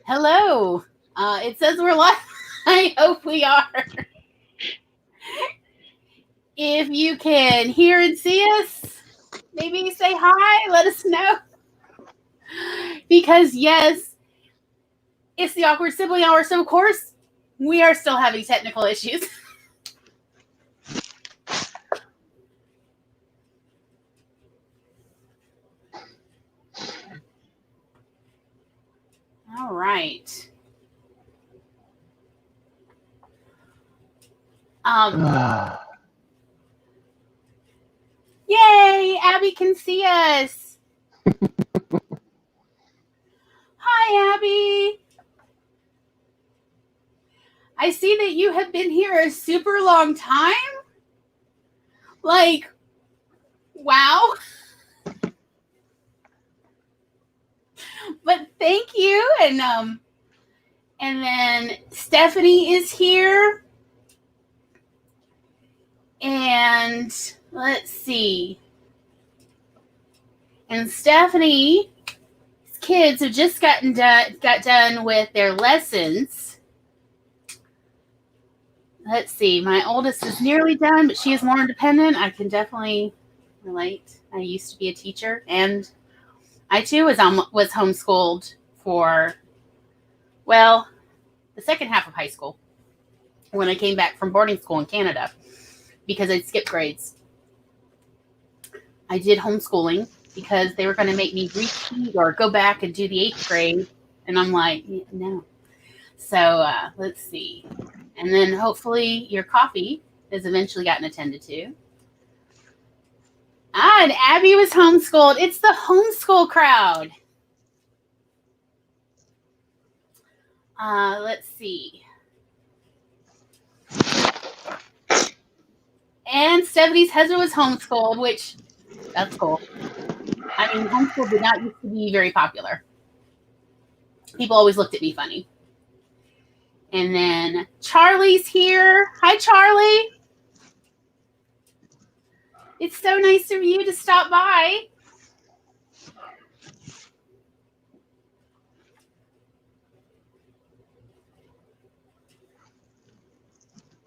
Hello. It says we're live. I hope we are. If you can hear and see us, maybe say hi. Let us know. Because, yes, it's the Awkward Sibling Hour. So, of course, we are still having technical issues. All right. Yay, Abby can see us. Hi, Abby. I see that you have been here a super long time. Like, wow. But thank you. And then Stephanie is here. And let's see. And Stephanie's kids have just got done with their lessons. Let's see. My oldest is nearly done, but she is more independent. I can definitely relate. I used to be a teacher, and I too was homeschooled for, well, the second half of high school when I came back from boarding school in Canada because I'd skipped grades. I did homeschooling because they were going to make me repeat or go back and do the 8th grade. And I'm like, no. So let's see. And then hopefully your coffee has eventually gotten attended to. And Abby was homeschooled. It's the homeschool crowd. Let's see. And Stephanie's husband was homeschooled, which, that's cool. I mean, homeschool did not used to be very popular. People always looked at me funny. And then Charlie's here. Hi, Charlie. It's so nice of you to stop by.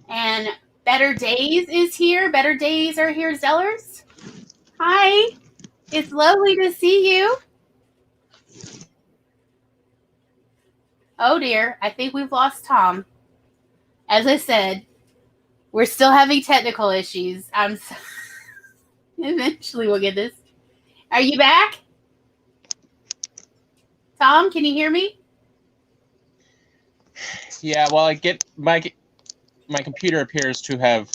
And Better Days is here. Better Days are here, Zellers. Hi. It's lovely to see you. Oh, dear. I think we've lost Tom. As I said, we're still having technical issues. Eventually we'll get this. Are you back? Tom, can you hear me? Yeah, well, I get my computer appears to have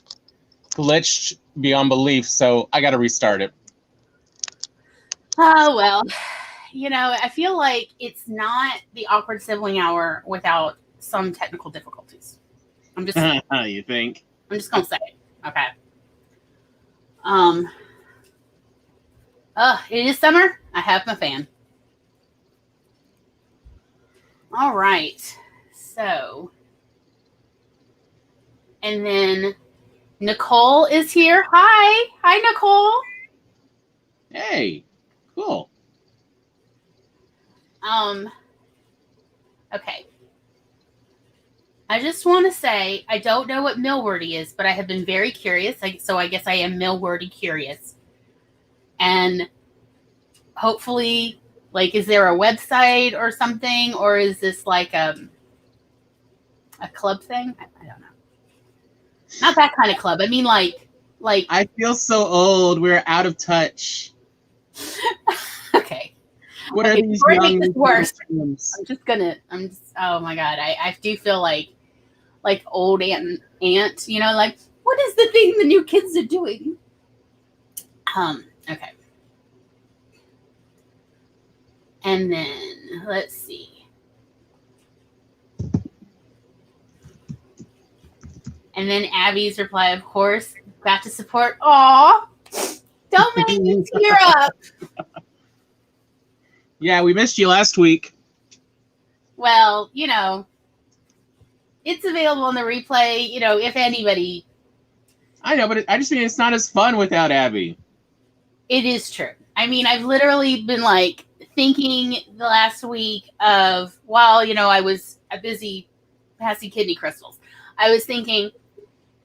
glitched beyond belief, so I got to restart it. Oh, well, I feel like it's not the Awkward Sibling Hour without some technical difficulties. I'm just You think? I'm just gonna say it. Okay. It is summer. I have my fan. All right. So, and then Nicole is here. Hi, Nicole. Hey, cool. Okay. I just want to say, I don't know what Millwordy is, but I have been very curious. So I guess I am Millwordy curious. And hopefully, like, is there a website or something? Or is this like a club thing? I don't know. Not that kind of club. I mean, like. I feel so old. We're out of touch. Okay. What are these young make this worse? Films? Oh my God. I do feel like old aunt, like, what is the thing the new kids are doing? Okay. And then let's see. And then Abby's reply, of course, got to support. Aw, don't make me tear up. Yeah, we missed you last week. Well, it's available on the replay, if anybody. I know, but I just mean it's not as fun without Abby. It is true. I mean, I've literally been like thinking the last week of, while, you know, I was busy passing kidney crystals, I was thinking,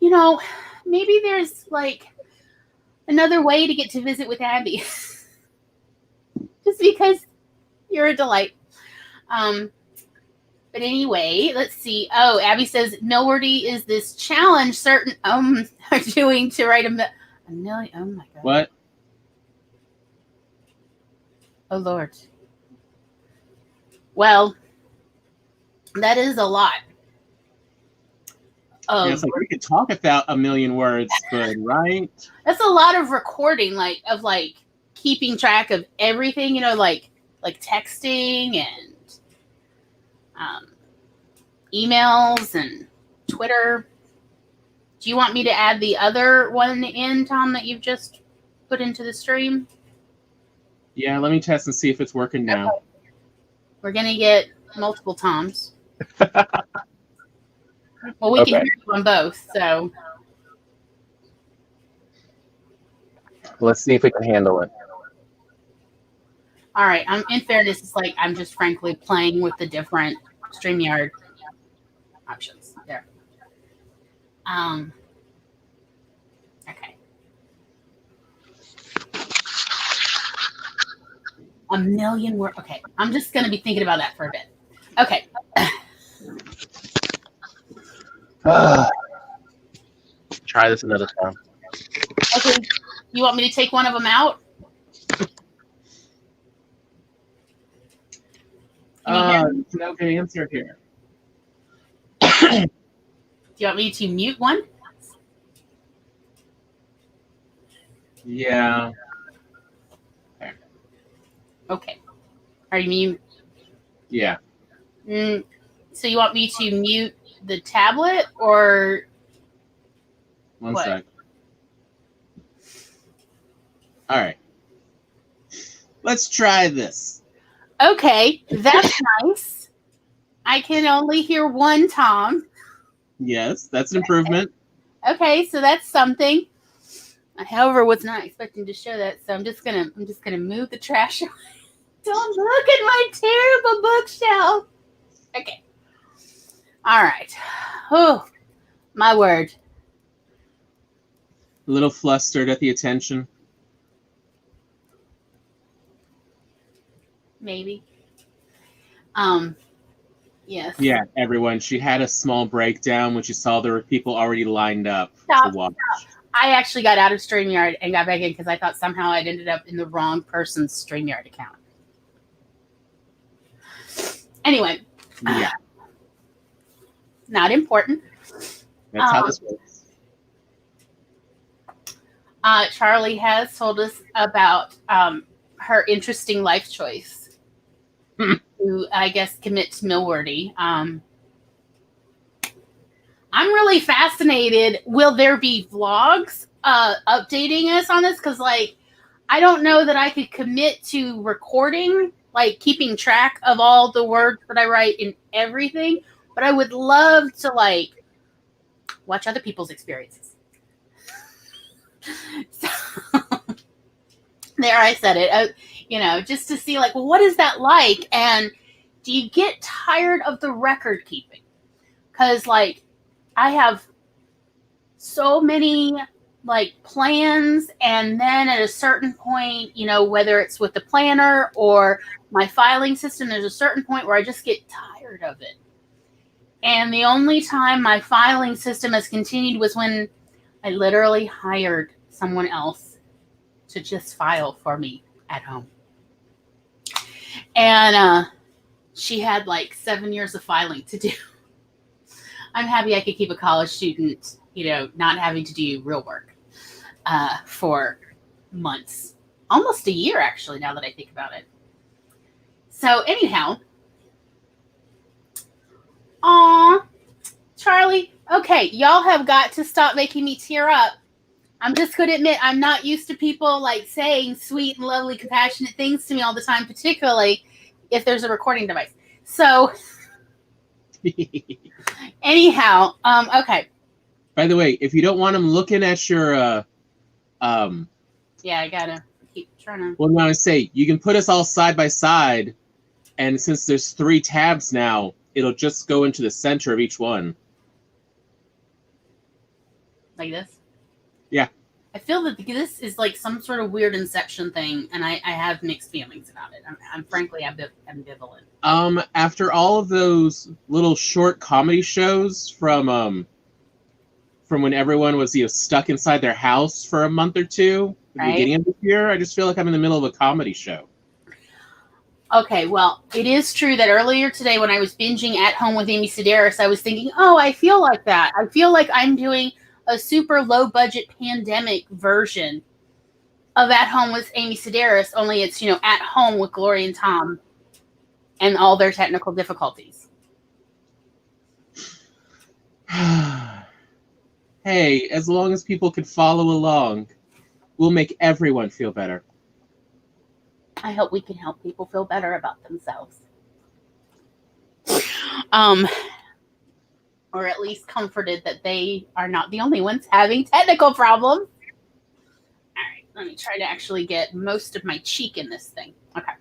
you know, maybe there's like another way to get to visit with Abby. Just because you're a delight. But anyway, let's see. Oh, Abby says Millwordy is this challenge certain are doing to write a million. Oh my god. What? Oh Lord. Well, that is a lot. Yeah, it's like we could talk about a million words, but right? That's a lot of recording, like keeping track of everything, you know, like texting and emails and Twitter. Do you want me to add the other one in, Tom, that you've just put into the stream? Yeah, let me test and see if it's working now. Okay. We're going to get multiple Toms. Well, we can hear you on both, so. Let's see if we can handle it. All right. In fairness, it's like I'm just frankly playing with the different StreamYard options there. Okay. A million words. Okay. I'm just going to be thinking about that for a bit. Okay. Try this another time. Okay. You want me to take one of them out? No good answer here. Do you want me to mute one? Yeah. Okay. Are you mute? Yeah. So you want me to mute the tablet or One what? sec. All right. Let's try this. Okay, that's nice. I can only hear one Tom. Yes, that's an improvement. Okay, so that's something. However, was not expecting to show that, so I'm just gonna move the trash away. Don't look at my terrible bookshelf. Okay. All right. Oh, my word. A little flustered at the attention. Maybe. Yes. Yeah, everyone. She had a small breakdown when she saw there were people already lined up Stop, to watch. I actually got out of StreamYard and got back in because I thought somehow I'd ended up in the wrong person's StreamYard account. Anyway. Yeah. Not important. That's how this works. Charlie has told us about her interesting life choice to, I guess, commit to Millwordy. I'm really fascinated. Will there be vlogs updating us on this? Because, like, I don't know that I could commit to recording, like, keeping track of all the words that I write in everything. But I would love to, like, watch other people's experiences. So, there, I said it. You know, just to see, like, well, what is that like? And do you get tired of the record keeping? Because, like, I have so many, like, plans, and then at a certain point, you know, whether it's with the planner or my filing system, there's a certain point where I just get tired of it. And the only time my filing system has continued was when I literally hired someone else to just file for me at home. And she had like 7 years of filing to do. I'm happy I could keep a college student, you know, not having to do real work for months. Almost a year, actually, now that I think about it. So anyhow, aw, Charlie, okay, y'all have got to stop making me tear up. I'm just going to admit I'm not used to people like saying sweet and lovely, compassionate things to me all the time, particularly if there's a recording device. So anyhow, okay. By the way, if you don't want them looking at your yeah, I gotta keep trying to. Well, now I say you can put us all side by side, and since there's 3 tabs now, it'll just go into the center of each one. Like this? Yeah. I feel that this is like some sort of weird Inception thing, and I have mixed feelings about it. I'm frankly ambivalent. After all of those little short comedy shows from when everyone was stuck inside their house for a month or two at the Right. beginning of this year, I just feel like I'm in the middle of a comedy show. Okay, well, it is true that earlier today when I was binging At Home with Amy Sedaris, I was thinking, oh, I feel like that. I feel like I'm doing a super low-budget pandemic version of At Home with Amy Sedaris, only it's, at home with Gloria and Tom and all their technical difficulties. Hey, as long as people can follow along, we'll make everyone feel better. I hope we can help people feel better about themselves. Or at least comforted that they are not the only ones having technical problems. All right, let me try to actually get most of my cheek in this thing. Okay.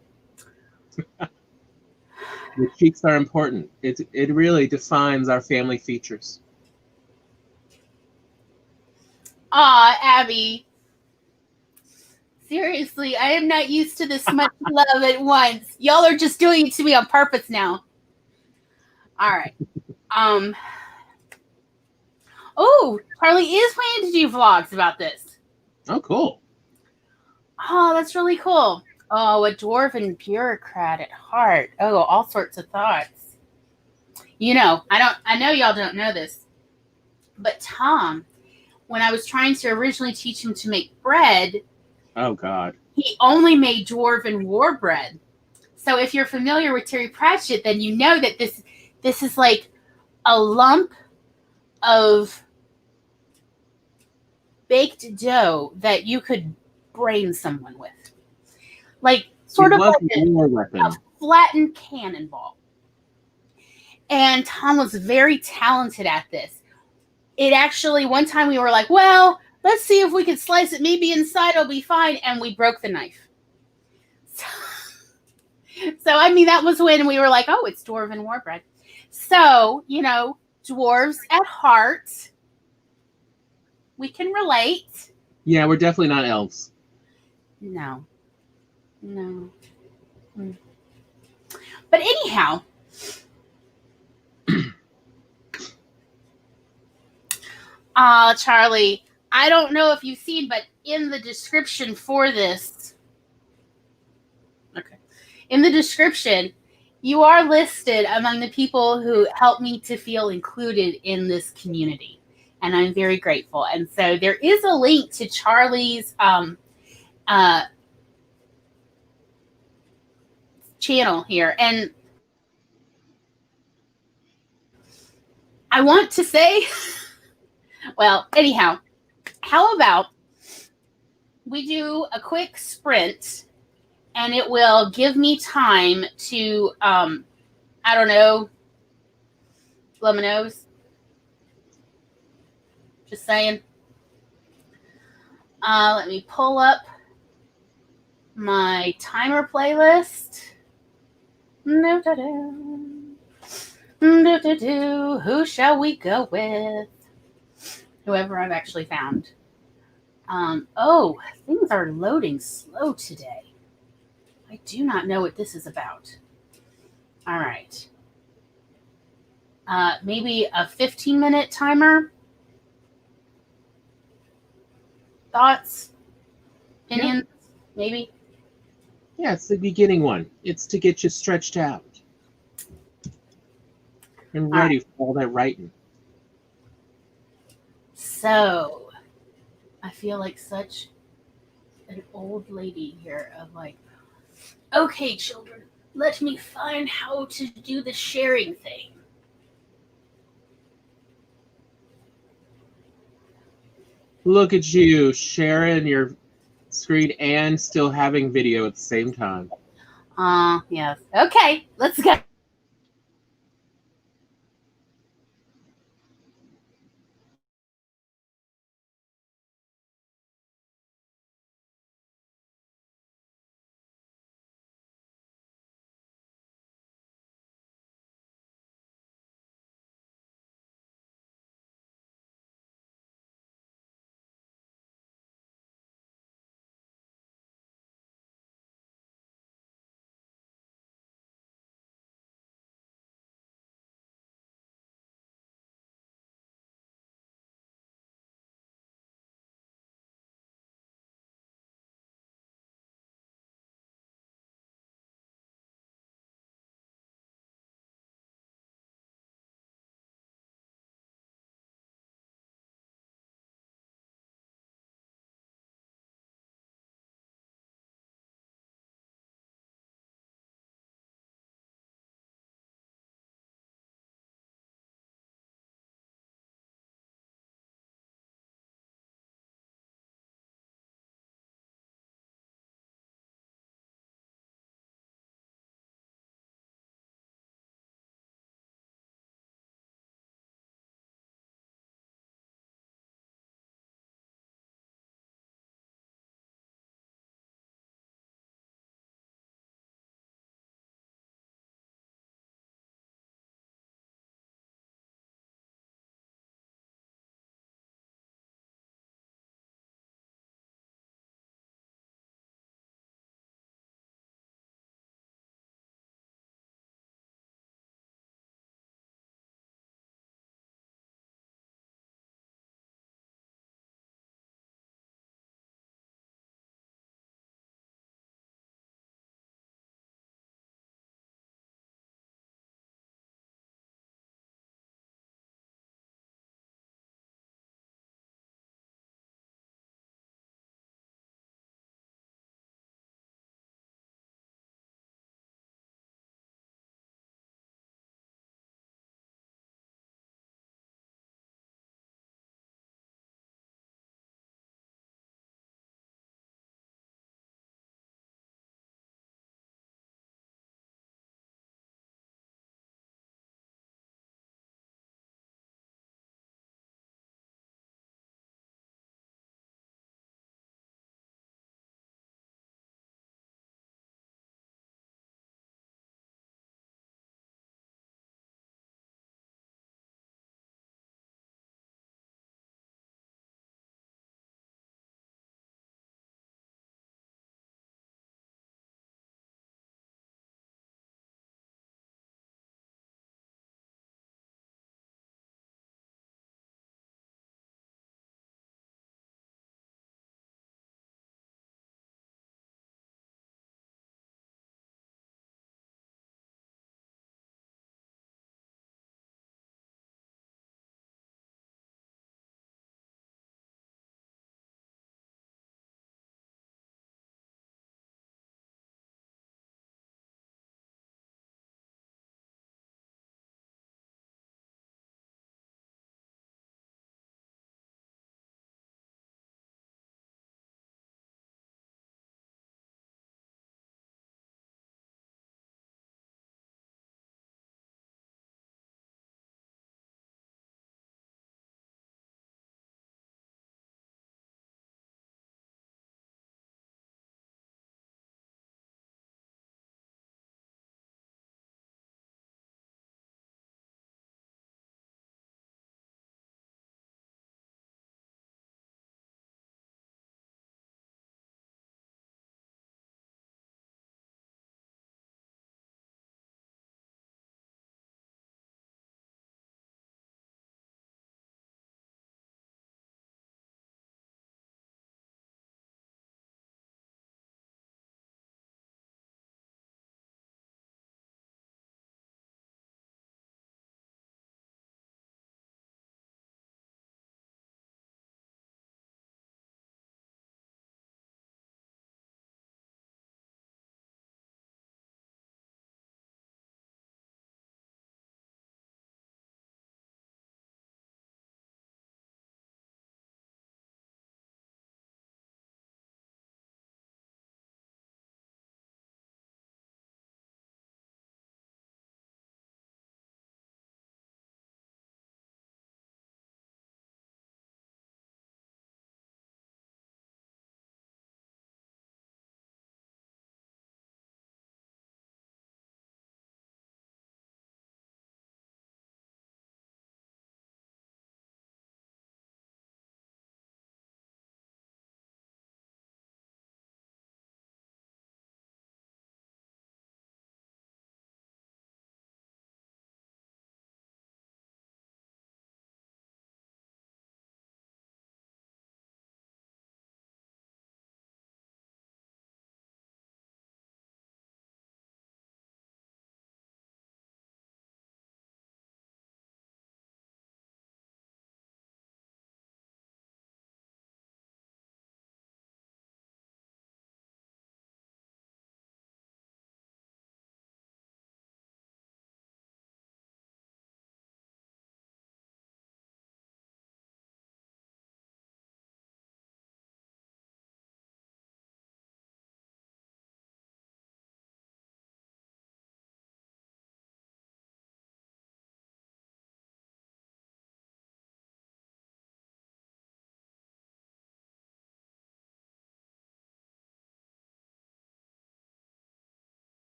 The cheeks are important. It really defines our family features. Aw, Abby. Seriously, I am not used to this much love at once. Y'all are just doing it to me on purpose now. All right. Oh, Charlie is planning to do vlogs about this. Oh, cool. Oh, that's really cool. Oh, a dwarven bureaucrat at heart. Oh, all sorts of thoughts. I know y'all don't know this, but Tom, when I was trying to originally teach him to make bread, oh God, he only made dwarven war bread. So if you're familiar with Terry Pratchett, then you know that this is like a lump of baked dough that you could brain someone with. Like sort of like a flattened cannonball. And Tom was very talented at this. It actually, one time we were like, well, let's see if we can slice it. Maybe inside it'll be fine. And we broke the knife. So I mean, that was when we were like, oh, it's dwarven war bread. So, dwarves at heart. We can relate. Yeah, we're definitely not elves. No. But anyhow, Charlie, I don't know if you've seen, but in the description for this, in the description, you are listed among the people who helped me to feel included in this community. And I'm very grateful. And so there is a link to Charlie's channel here. And I want to say, well, anyhow, how about we do a quick sprint and it will give me time to, I don't know, blow my nose. Just saying. Let me pull up my timer playlist. Who shall we go with? Whoever I've actually found. Oh, things are loading slow today. I do not know what this is about. All right. Maybe a 15-minute timer? Thoughts? Opinions? Yeah. Maybe? Yeah, it's the beginning one. It's to get you stretched out and ready for all that writing. So, I feel like such an old lady here of like, okay, children, let me find how to do the sharing thing. Look at you, sharing your screen and still having video at the same time. Yes. Okay, let's go.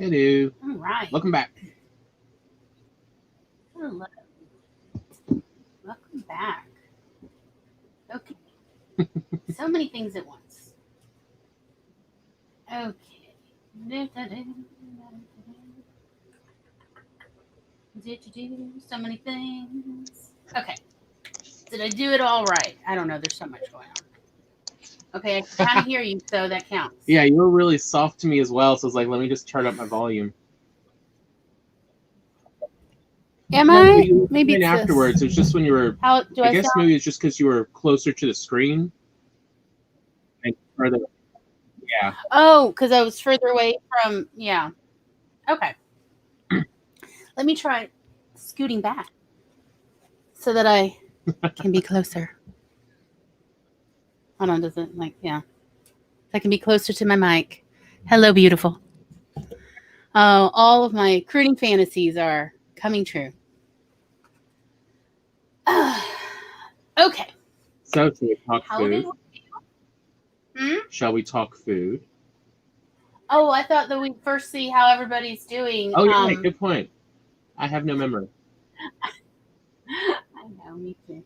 Hello. All right. Welcome back. Hello. Welcome back. Okay. So many things at once. Okay. So many things. Okay. Did I do it all right? I don't know. There's so much going on. Okay, I can kind of hear you, so that counts. Yeah, you were really soft to me as well, so I was like, let me just turn up my volume. Am No, I? you were Maybe fine it's afterwards. this. It was just when you were. How do I I guess sound? maybe it's just because you were closer to the screen. Like further. Yeah. Oh, because I was further away from. Yeah. Okay. Let me try scooting back so that I can be closer. Hold on, does it yeah? I can be closer to my mic. Hello, beautiful. All of my crooning fantasies are coming true. Okay. So, shall we talk How food? did we? Shall we talk food? Oh, I thought that we'd first see how everybody's doing. Oh, yeah, good point. I have no memory. I know, me too.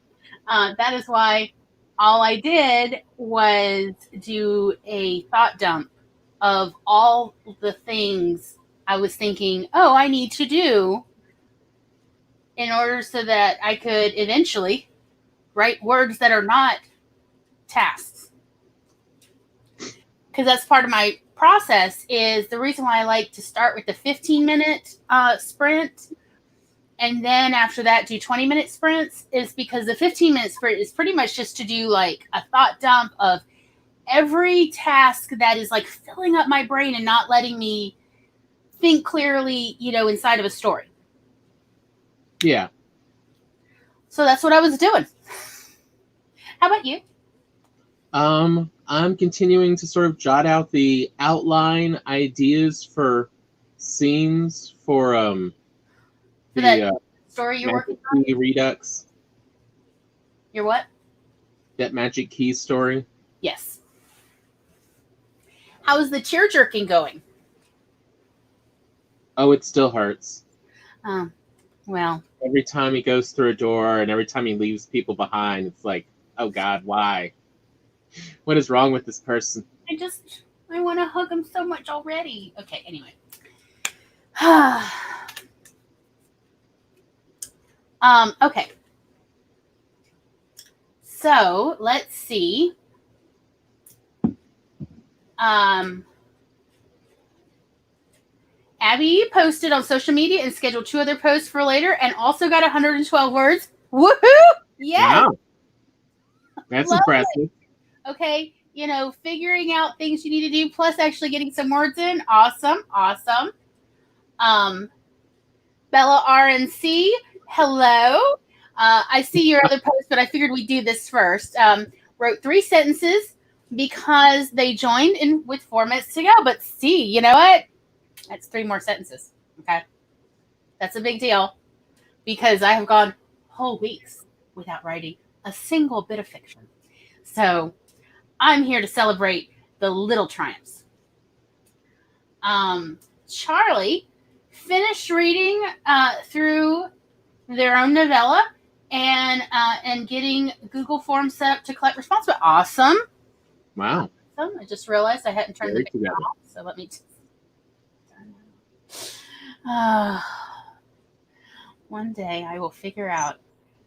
That is why all I did was do a thought dump of all the things I was thinking, oh, I need to do in order so that I could eventually write words that are not tasks. Because that's part of my process is the reason why I like to start with the 15-minute sprint and then after that do 20-minute sprints is because the 15-minute sprint is pretty much just to do like a thought dump of every task that is like filling up my brain and not letting me think clearly, inside of a story. Yeah. So that's what I was doing. How about you? I'm continuing to sort of jot out the outline ideas for scenes for that story you're working on? Magic Key Redux. Your what? That Magic Key story. Yes. How is the tear jerking going? Oh, it still hurts. Well. Every time he goes through a door and every time he leaves people behind, it's like, oh God, why? What is wrong with this person? I want to hug him so much already. Okay, anyway. Okay. So let's see. Abby posted on social media and scheduled 2 other posts for later and also got 112 words. Woohoo! Yes! Wow. That's impressive. Okay, figuring out things you need to do, plus actually getting some words in. Awesome. Bella RNC, hello. I see your other post, but I figured we'd do this first. Wrote 3 sentences because they joined in with 4 minutes to go. But see, you know what? That's 3 more sentences. Okay. That's a big deal because I have gone whole weeks without writing a single bit of fiction. So I'm here to celebrate the little triumphs. Charlie finished reading through their own novella and getting Google Forms set up to collect responses. Awesome. Wow. Awesome. I just realized I hadn't turned the video off, so let me one day I will figure out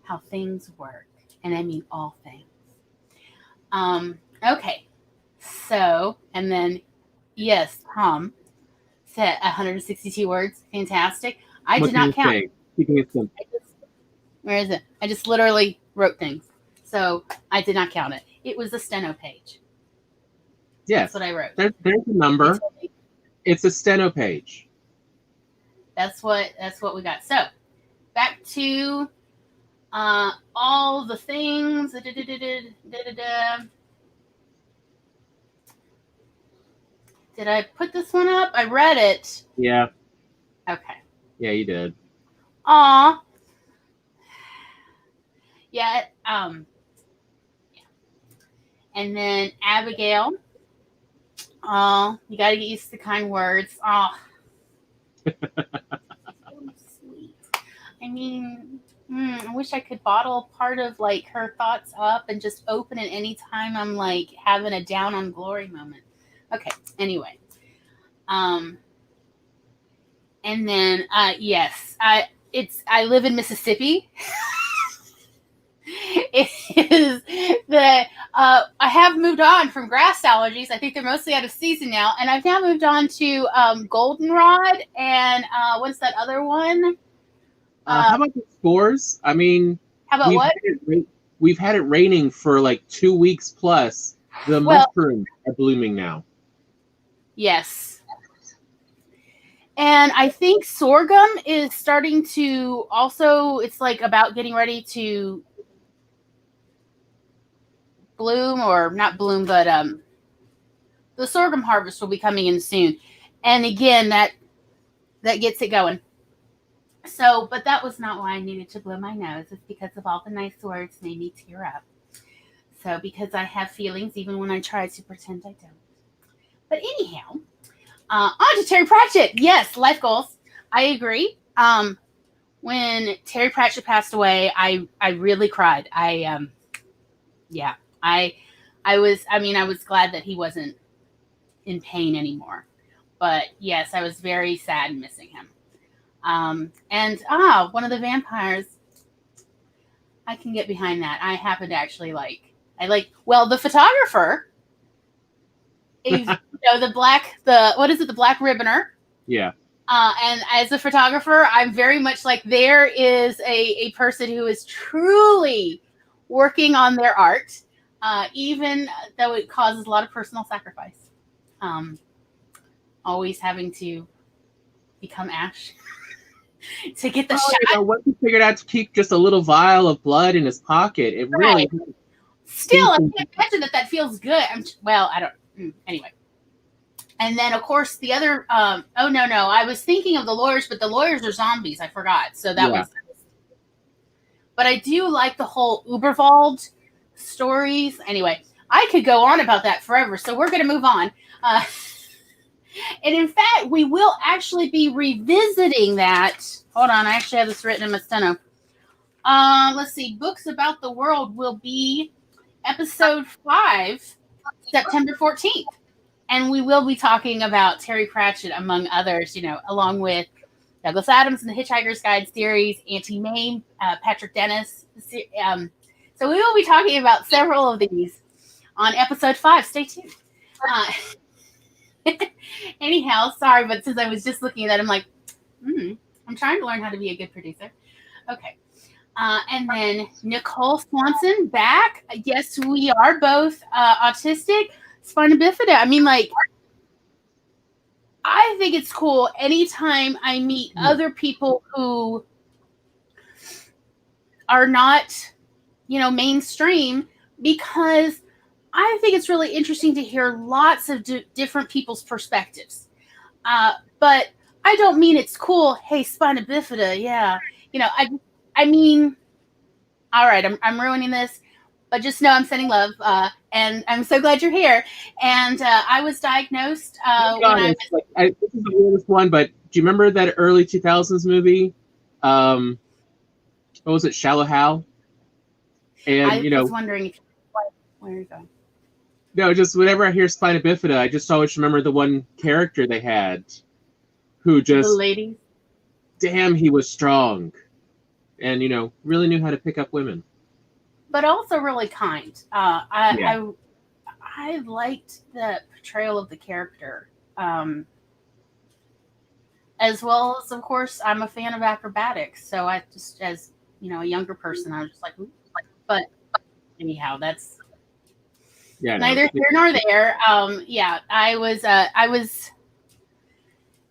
how things work, and I mean all things. Okay. So, and then, yes, Tom said 162 words. Fantastic. I did not count. Where is it? I just literally wrote things. So I did not count it. It was a steno page. Yes. That's what I wrote. There's a number. It's a steno page. That's what we got. So back to all the things. Did I put this one up? I read it. Yeah. Okay. Yeah, you did. Aw. Yeah. Yeah. And then Abigail. You got to get used to the kind words. So sweet. I mean, I wish I could bottle part of like her thoughts up and just open it anytime I'm like having a down on glory moment. Okay. Anyway, and then yes, I live in Mississippi. It is the I have moved on from grass allergies. I think they're mostly out of season now, and I've now moved on to goldenrod and what's that other one? How about the spores? I mean, How about what? We've had it raining for like 2 weeks plus. The mushrooms are blooming now. Yes. And I think sorghum is starting to also, it's like about getting ready to bloom, or not bloom, but the sorghum harvest will be coming in soon. And again, that gets it going. So, but that was not why I needed to blow my nose. It's because of all the nice words made me tear up. So, because I have feelings even when I try to pretend I don't. But anyhow, on to Terry Pratchett. Yes, life goals. I agree. When Terry Pratchett passed away, I really cried. I was glad that he wasn't in pain anymore. But yes, I was very sad missing him. And one of the vampires, I can get behind that. I happen to actually the photographer is, the Black Ribboner. Yeah. And as a photographer, I'm very much like, there is a person who is truly working on their art, even though it causes a lot of personal sacrifice. Always having to become ash to get the shot. Once he figured out to keep just a little vial of blood in his pocket, it really... Still, I can't imagine that feels good. I don't... Anyway. And then, of course, the other... I was thinking of the lawyers, but the lawyers are zombies. I forgot. So that was... But I do like the whole Uberwald stories. Anyway, I could go on about that forever, so we're going to move on. And in fact, we will actually be revisiting that. Hold on, I actually have this written in my steno. Let's see. Books About the World will be episode 5, September 14th. And we will be talking about Terry Pratchett, among others, along with Douglas Adams and the Hitchhiker's Guide series, Auntie Mame, Patrick Dennis. So we will be talking about several of these on episode 5. Stay tuned. Anyhow, sorry, but since I was just looking at that, I'm like, I'm trying to learn how to be a good producer. Okay. And then Nicole Swanson back. Yes, we are both autistic, spina bifida. I mean, like, I think it's cool anytime I meet other people who are not, mainstream, because I think it's really interesting to hear lots of different people's perspectives. But I don't mean it's cool. Hey, spina bifida, yeah. I mean, all right, I'm ruining this, but just know I'm sending love, and I'm so glad you're here. And I was diagnosed when this is the weirdest one, but do you remember that early 2000s movie? What was it, Shallow Hal? And I was wondering where are you going? No, just whenever I hear spina bifida, I just always remember the one character they had, who just, the ladies. Damn, he was strong, and really knew how to pick up women. But also really kind. I liked the portrayal of the character, as well as, of course, I'm a fan of acrobatics. So I just, as a younger person, I was just like, ooh. But anyhow, that's neither here nor there. I was.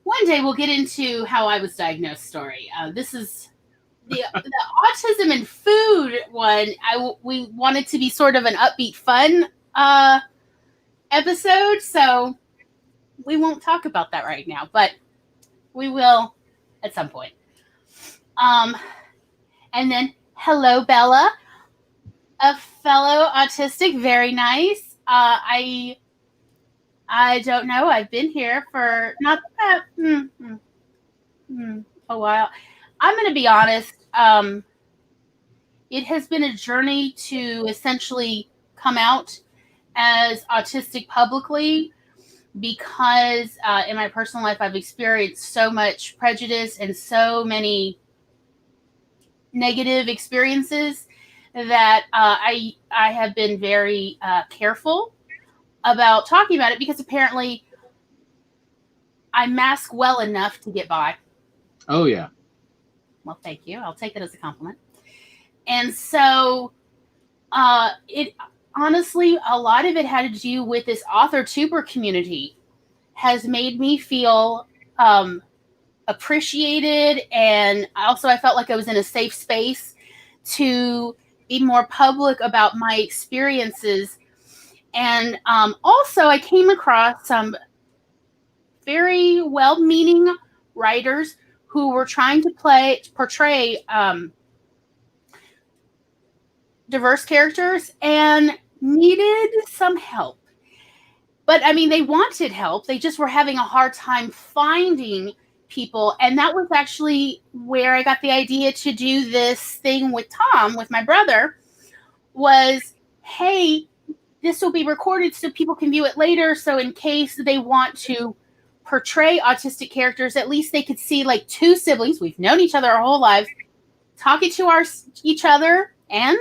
One day we'll get into how I was diagnosed story. This is the autism and food one. We wanted to be sort of an upbeat, fun episode, so we won't talk about that right now, but we will at some point. And then hello, Bella, a fellow autistic. Very nice. I don't know. I've been here for not that. A while. I'm going to be honest. It has been a journey to essentially come out as autistic publicly because in my personal life I've experienced so much prejudice and so many negative experiences that I have been very careful about talking about it because apparently I mask well enough to get by. Oh yeah. Well, thank you. I'll take that as a compliment. And so it honestly, a lot of it had to do with this author tuber community has made me feel appreciated. And also I felt like I was in a safe space to be more public about my experiences. And also I came across some very well-meaning writers who were trying to portray diverse characters and needed some help. But I mean, they wanted help. They just were having a hard time finding people. And that was actually where I got the idea to do this thing with Tom, with my brother, was, hey, this will be recorded so people can view it later. So in case they want to portray autistic characters, at least they could see like two siblings. We've known each other our whole lives, talking to each other, and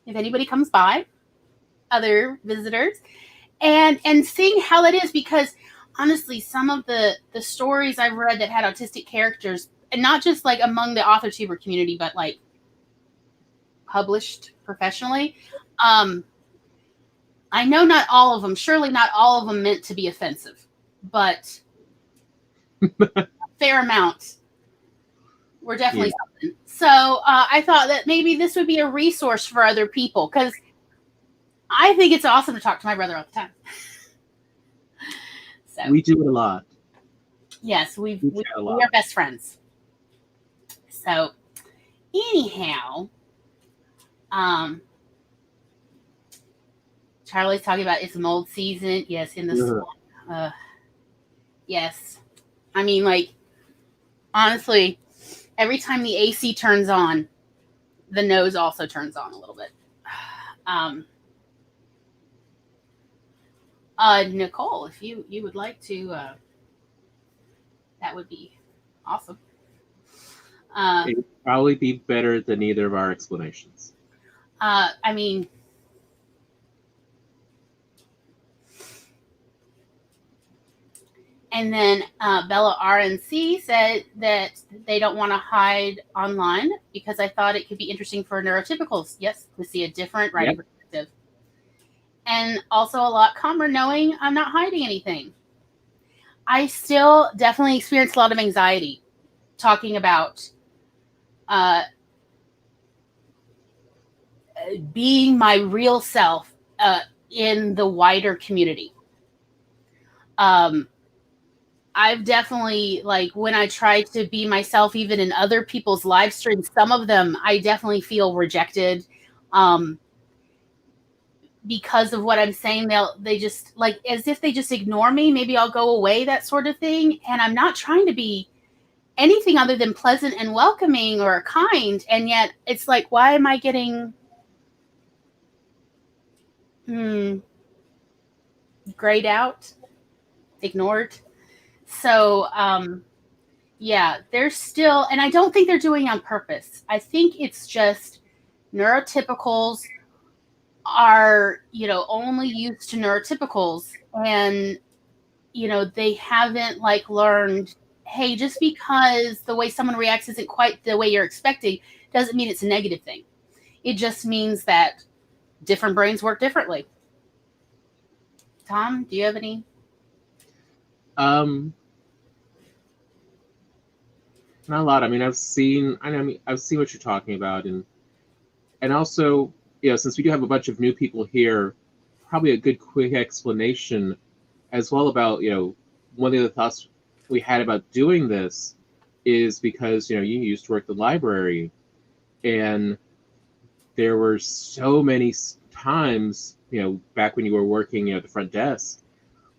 if anybody comes by, other visitors, and seeing how that is, because honestly, some of the stories I've read that had autistic characters, and not just like among the author tuber community, but like published professionally, I know not all of them, surely not all of them meant to be offensive, but a fair amount were definitely something. So I thought that maybe this would be a resource for other people, because I think it's awesome to talk to my brother all the time. So we do it a lot. Yes, we are best friends. So anyhow, Charlie's talking about it's mold season. Yes, in the swamp. Yes. I mean, like, honestly, every time the AC turns on, the nose also turns on a little bit. Nicole, if you would like to, that would be awesome. It would probably be better than either of our explanations. I mean, and then Bella RNC said that they don't want to hide online because I thought it could be interesting for neurotypicals. Yes, to see a different writing perspective. And also a lot calmer knowing I'm not hiding anything. I still definitely experience a lot of anxiety talking about being my real self in the wider community. I've definitely, like, when I try to be myself, even in other people's live streams, some of them, I definitely feel rejected because of what I'm saying. They just, like, as if they just ignore me. Maybe I'll go away, that sort of thing. And I'm not trying to be anything other than pleasant and welcoming or kind. And yet it's like, why am I getting grayed out, ignored? So, yeah, there's still, and I don't think they're doing it on purpose. I think it's just neurotypicals are, only used to neurotypicals, and, they haven't like learned, hey, just because the way someone reacts isn't quite the way you're expecting doesn't mean it's a negative thing. It just means that different brains work differently. Tom, do you have any? Not a lot. I mean, I've seen what you're talking about, and also, since we do have a bunch of new people here, probably a good quick explanation as well about, one of the thoughts we had about doing this is because, you used to work at the library, and there were so many times, back when you were working, at the front desk,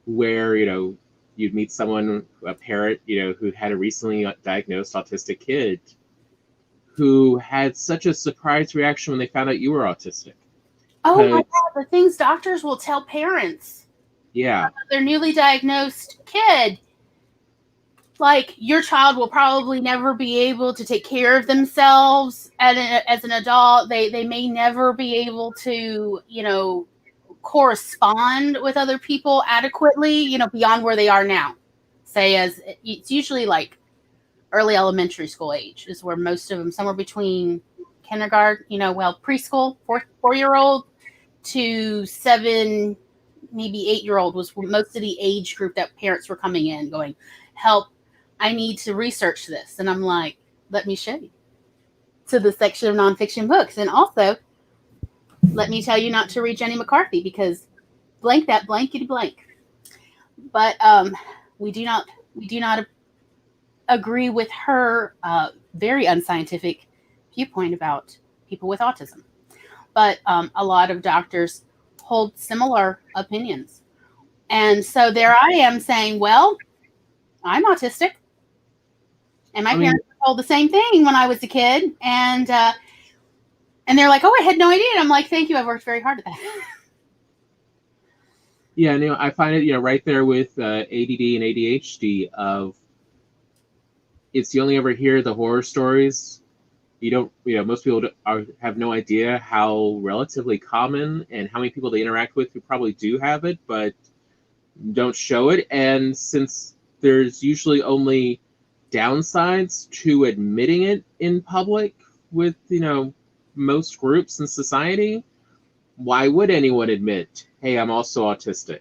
where, you'd meet someone, a parent, who had a recently diagnosed autistic kid who had such a surprise reaction when they found out you were autistic. Oh my God, the things doctors will tell parents. Yeah. Their newly diagnosed kid. Like, your child will probably never be able to take care of themselves as an adult. They may never be able to, correspond with other people adequately, beyond where they are now. Say, as it's usually like early elementary school age is where most of them, somewhere between kindergarten, preschool, 4-year-old to 7, maybe 8-year-old was most of the age group that parents were coming in going, help, I need to research this. And I'm like, let me show you. To the section of nonfiction books. And also, let me tell you not to read Jenny McCarthy, because blank that blankety blank. But we do not agree with her very unscientific viewpoint about people with autism. But a lot of doctors hold similar opinions. And so there I am saying, well, I'm autistic. And my parents were told the same thing when I was a kid. And they're like, oh, I had no idea. And I'm like, thank you. I've worked very hard at that. Yeah, I find it, right there with ADD and ADHD of, it's you only ever hear the horror stories. You don't, most people have no idea how relatively common and how many people they interact with who probably do have it, but don't show it. And since there's usually only downsides to admitting it in public with, most groups in society, why would anyone admit, hey, I'm also autistic?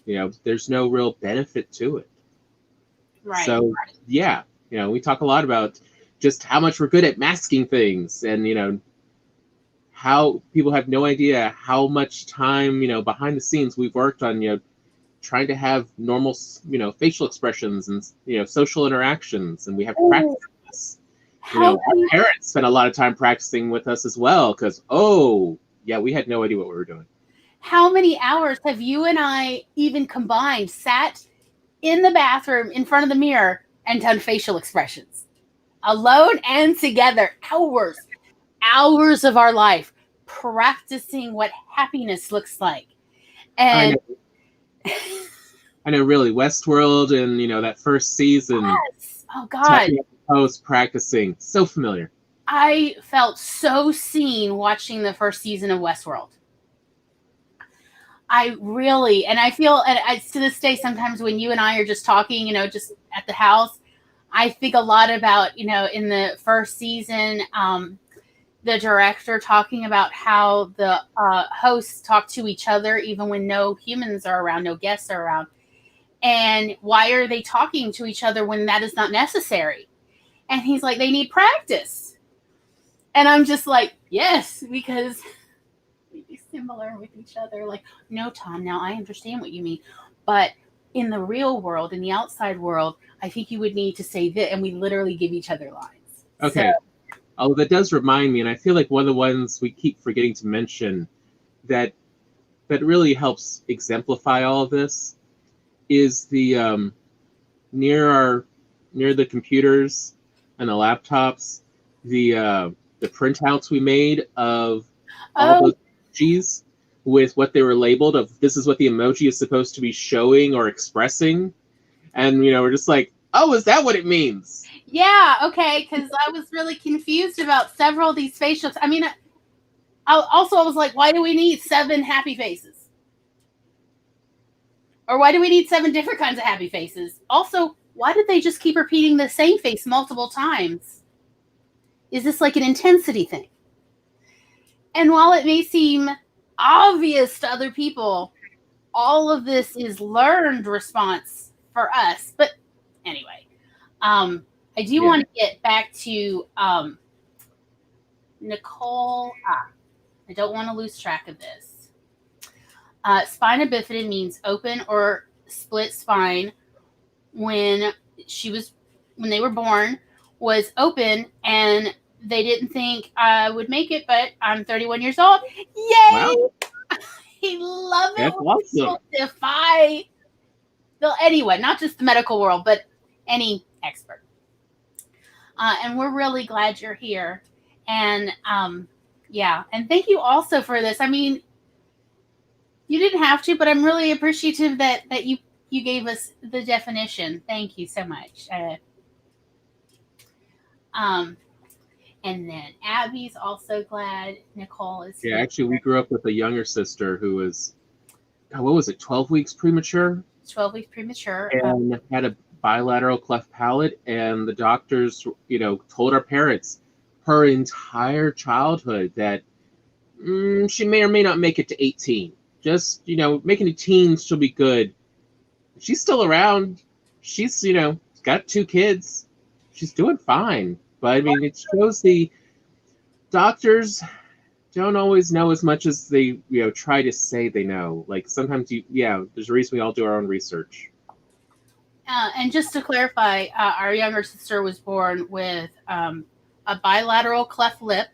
There's no real benefit to it. Right. So, yeah, we talk a lot about just how much we're good at masking things, and, how people have no idea how much time, behind the scenes we've worked on, trying to have normal, facial expressions and, social interactions. And we have practice. Our parents spent a lot of time practicing with us as well, because, we had no idea what we were doing. How many hours have you and I even combined sat in the bathroom in front of the mirror and done facial expressions? Alone and together. Hours of our life practicing what happiness looks like. And I know, really, Westworld and, that first season. Yes. Oh, God. Post practicing. So familiar. I felt so seen watching the first season of Westworld. And I feel, and to this day, sometimes when you and I are just talking, just at the house, I think a lot about, in the first season, the director talking about how the hosts talk to each other even when no humans are around, no guests are around. And why are they talking to each other when that is not necessary? And he's like, they need practice. And I'm just like, yes, because we be similar with each other. Like, no, Tom, now I understand what you mean. But in the real world, in the outside world, I think you would need to say that. And we literally give each other lines. Okay. So, that does remind me, and I feel like one of the ones we keep forgetting to mention that really helps exemplify all of this is the near the computers and the laptops, the printouts we made of all those emojis with what they were labeled of, this is what the emoji is supposed to be showing or expressing. And, we're just like, oh, is that what it means? Yeah, okay, because I was really confused about several of these facials. I mean, I was like, why do we need 7 happy faces? Or why do we need 7 different kinds of happy faces? Also, why did they just keep repeating the same face multiple times? Is this like an intensity thing? And while it may seem obvious to other people, all of this is learned response for us. But anyway, I do want to get back to Nicole. I don't want to lose track of this. Spina bifida means open or split spine. When they were born, was open, and they didn't think I would make it, but I'm 31 years old. Yay! Wow. I love it. That's awesome. Defy anyone, not just the medical world, but any expert. And we're really glad you're here. And yeah, and thank you also for this. I mean, you didn't have to, but I'm really appreciative that you gave us the definition. Thank you so much. And then Abby's also glad Nicole is Yeah, here. actually, we grew up with a younger sister who was, God, what was it, 12 weeks premature? 12 weeks premature. And had a bilateral cleft palate, and the doctors, told our parents her entire childhood that she may or may not make it to 18. Just, making it teens, she'll be good. She's still around. She's, got 2 kids. She's doing fine. But I mean, it shows the doctors don't always know as much as they, try to say they know. Like sometimes there's a reason we all do our own research. And just to clarify, our younger sister was born with a bilateral cleft lip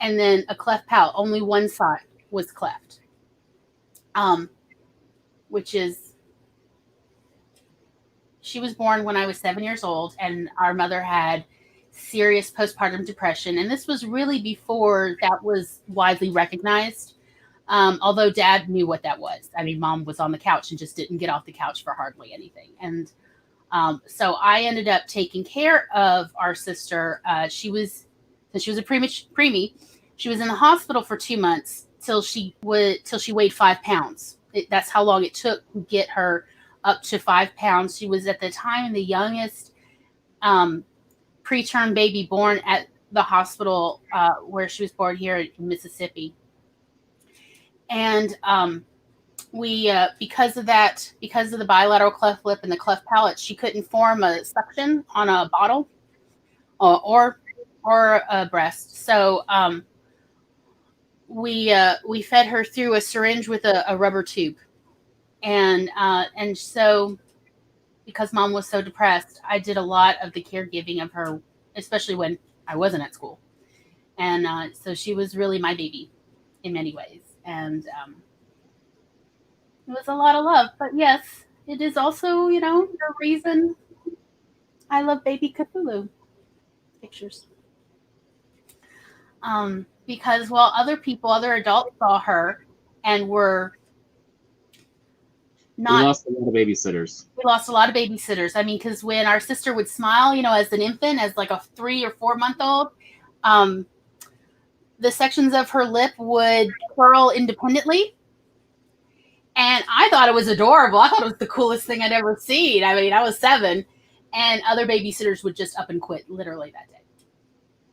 and then a cleft palate. Only one side was cleft, which is, she was born when I was 7 years old, and our mother had serious postpartum depression. And this was really before that was widely recognized. Although Dad knew what that was. I mean, Mom was on the couch and just didn't get off the couch for hardly anything. And so I ended up taking care of our sister. Since she was a preemie, she was in the hospital for 2 months till she weighed 5 pounds. That's how long it took to get her up to 5 pounds. She was at the time the youngest preterm baby born at the hospital where she was born here in Mississippi. And we because of the bilateral cleft lip and the cleft palate, she couldn't form a suction on a bottle or a breast. So we fed her through a syringe with a rubber tube, and so because Mom was so depressed, I did a lot of the caregiving of her, especially when I wasn't at school, and so she was really my baby in many ways. And it was a lot of love. But yes, it is also, the reason I love baby Cthulhu pictures. Because while other adults saw her and were not... We lost a lot of babysitters. I mean, because when our sister would smile, as an infant, as like a 3 or 4 month old, the sections of her lip would curl independently. And I thought it was adorable. I thought it was the coolest thing I'd ever seen. I mean, I was 7, and other babysitters would just up and quit literally that day.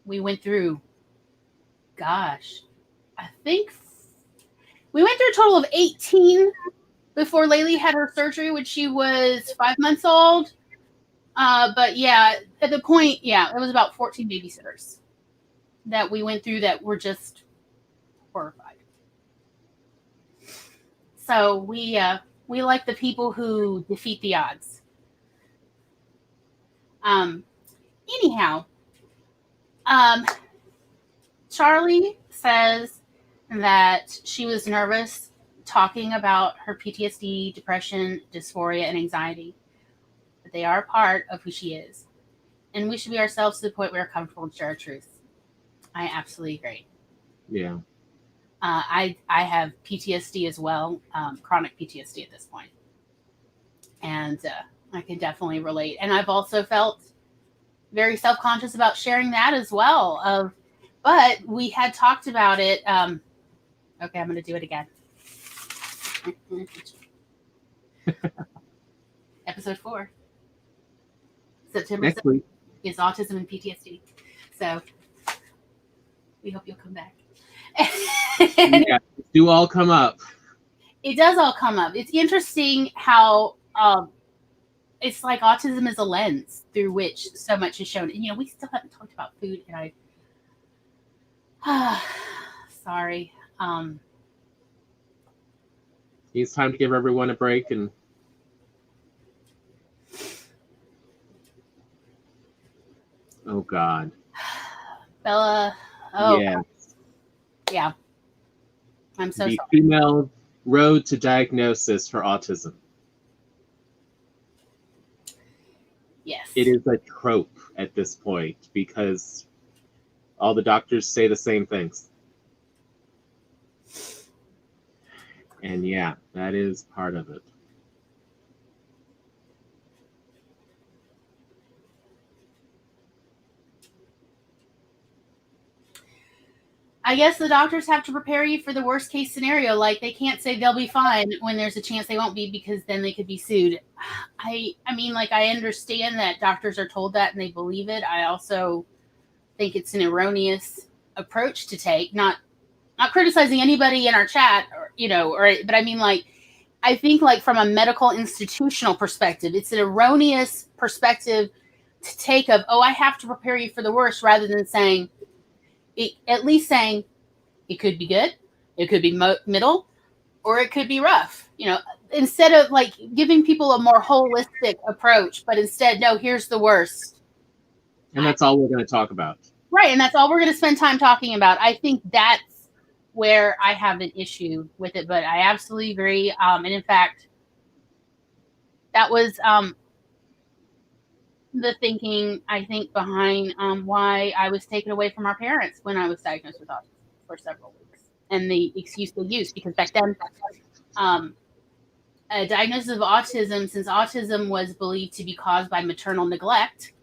We went through, I think we went through a total of 18 before Laylee had her surgery when she was 5 months old. But yeah, at the point, it was about 14 babysitters that we went through that were just horrified. So we like the people who defeat the odds. Anyhow, Charlie says that she was nervous talking about her PTSD, depression, dysphoria, and anxiety. But they are a part of who she is. And we should be ourselves to the point where we're comfortable and share our truth. I absolutely agree. Yeah. I have PTSD as well, chronic PTSD at this point. And I can definitely relate. And I've also felt very self-conscious about sharing that as well. But we had talked about it. Okay, I'm going to do it again. Episode 4. September Next week is Autism and PTSD. So we hope you'll come back. Yeah, do all come up. It does all come up. It's interesting how it's like autism is a lens through which so much is shown. And, we still haven't talked about food, and sorry. It's time to give everyone a break. And oh God, Bella. Oh yeah. Yeah. I'm so the sorry. female road to diagnosis for autism. it is a trope at this point because all the doctors say the same things. And yeah, that is part of it. I guess the doctors have to prepare you for the worst case scenario. Like, they can't say they'll be fine when there's a chance they won't be, because then they could be sued. I mean, like, I understand that doctors are told that and they believe it. I also think it's an erroneous approach to take. Not criticizing anybody in our chat, but I mean, like, I think, like, from a medical institutional perspective, it's an erroneous perspective to take of, oh, I have to prepare you for the worst, rather than saying, at least saying it could be good, it could be middle, or it could be rough. Instead of like giving people a more holistic approach, but instead, no, here's the worst. And that's all we're going to talk about. Right, and that's all we're going to spend time talking about. I think that's where I have an issue with it, but I absolutely agree. And in fact, that was the thinking, I think, behind why I was taken away from our parents when I was diagnosed with autism for several weeks. And the excuse they used, because back then, a diagnosis of autism, since autism was believed to be caused by maternal neglect,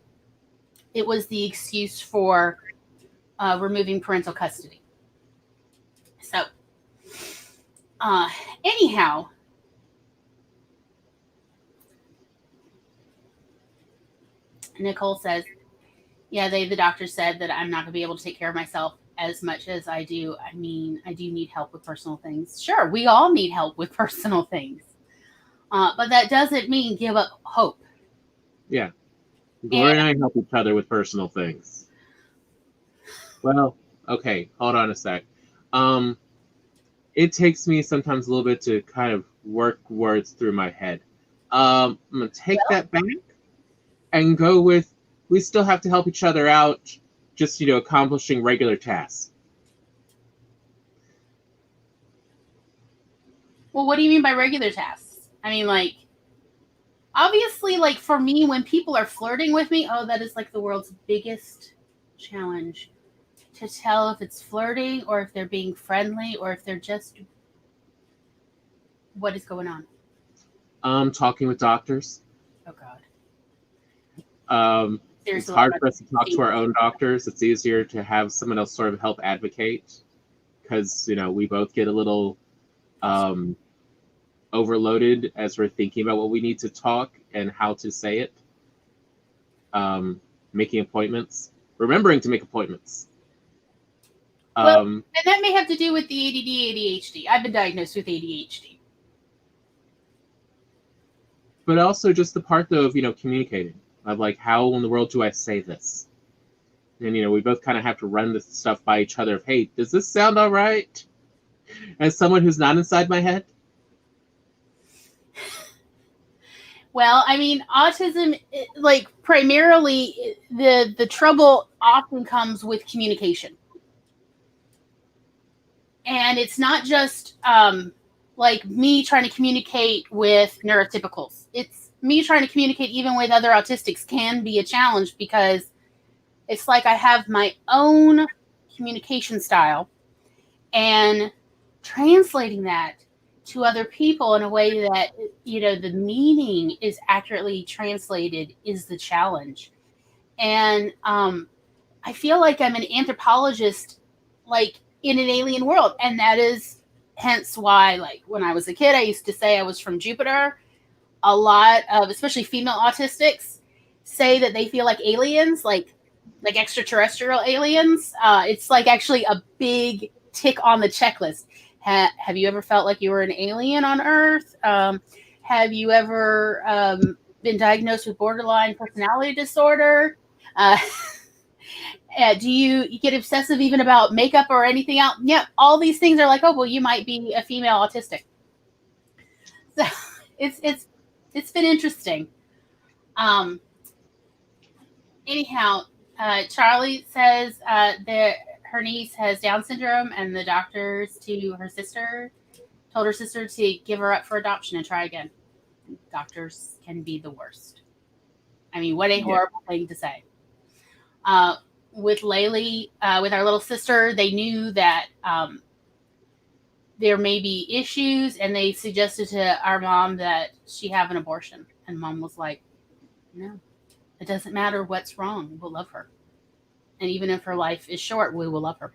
it was the excuse for removing parental custody. So, anyhow, Nicole says, yeah, the doctor said that I'm not going to be able to take care of myself as much as I do. I mean, I do need help with personal things. Sure, we all need help with personal things. But that doesn't mean give up hope. Yeah. Gloria and I help each other with personal things. Well, okay, hold on a sec. It takes me sometimes a little bit to kind of work words through my head. I'm going to take that back and go with, we still have to help each other out, just, accomplishing regular tasks. Well, what do you mean by regular tasks? I mean, like, obviously, like, for me, when people are flirting with me, oh, that is like the world's biggest challenge, to tell if it's flirting or if they're being friendly or if they're just, what is going on? Talking with doctors. Oh, God. It's hard for us to talk to our own doctors. It's easier to have someone else sort of help advocate, because, we both get a little overloaded as we're thinking about what we need to talk and how to say it. Making appointments, remembering to make appointments. Well, and that may have to do with the ADD, ADHD. I've been diagnosed with ADHD. But also just the part, though, of, communicating. Of, like, how in the world do I say this? And, we both kind of have to run this stuff by each other of, hey, does this sound all right? As someone who's not inside my head? Well, I mean, autism, like, primarily, the trouble often comes with communication. And it's not just, like, me trying to communicate with neurotypicals. It's me trying to communicate even with other autistics can be a challenge, because it's like I have my own communication style, and translating that to other people in a way that, the meaning is accurately translated is the challenge. And I feel like I'm an anthropologist, like, in an alien world. And that is hence why, like, when I was a kid, I used to say I was from Jupiter. A lot of, especially female autistics, say that they feel like aliens, like extraterrestrial aliens. It's like actually a big tick on the checklist. Have you ever felt like you were an alien on Earth? Have you ever been diagnosed with borderline personality disorder? Do you get obsessive even about makeup or anything else? Yeah, all these things are like, oh, well, you might be a female autistic. So it's been interesting. Anyhow, Charlie says that her niece has Down syndrome, and the doctors told her sister to give her up for adoption and try again. Doctors can be the worst. I mean, what a Yeah. horrible thing to say. With Laylee, with our little sister, they knew that there may be issues, and they suggested to our mom that she have an abortion. And Mom was like, no, it doesn't matter what's wrong. We'll love her. And even if her life is short, we will love her.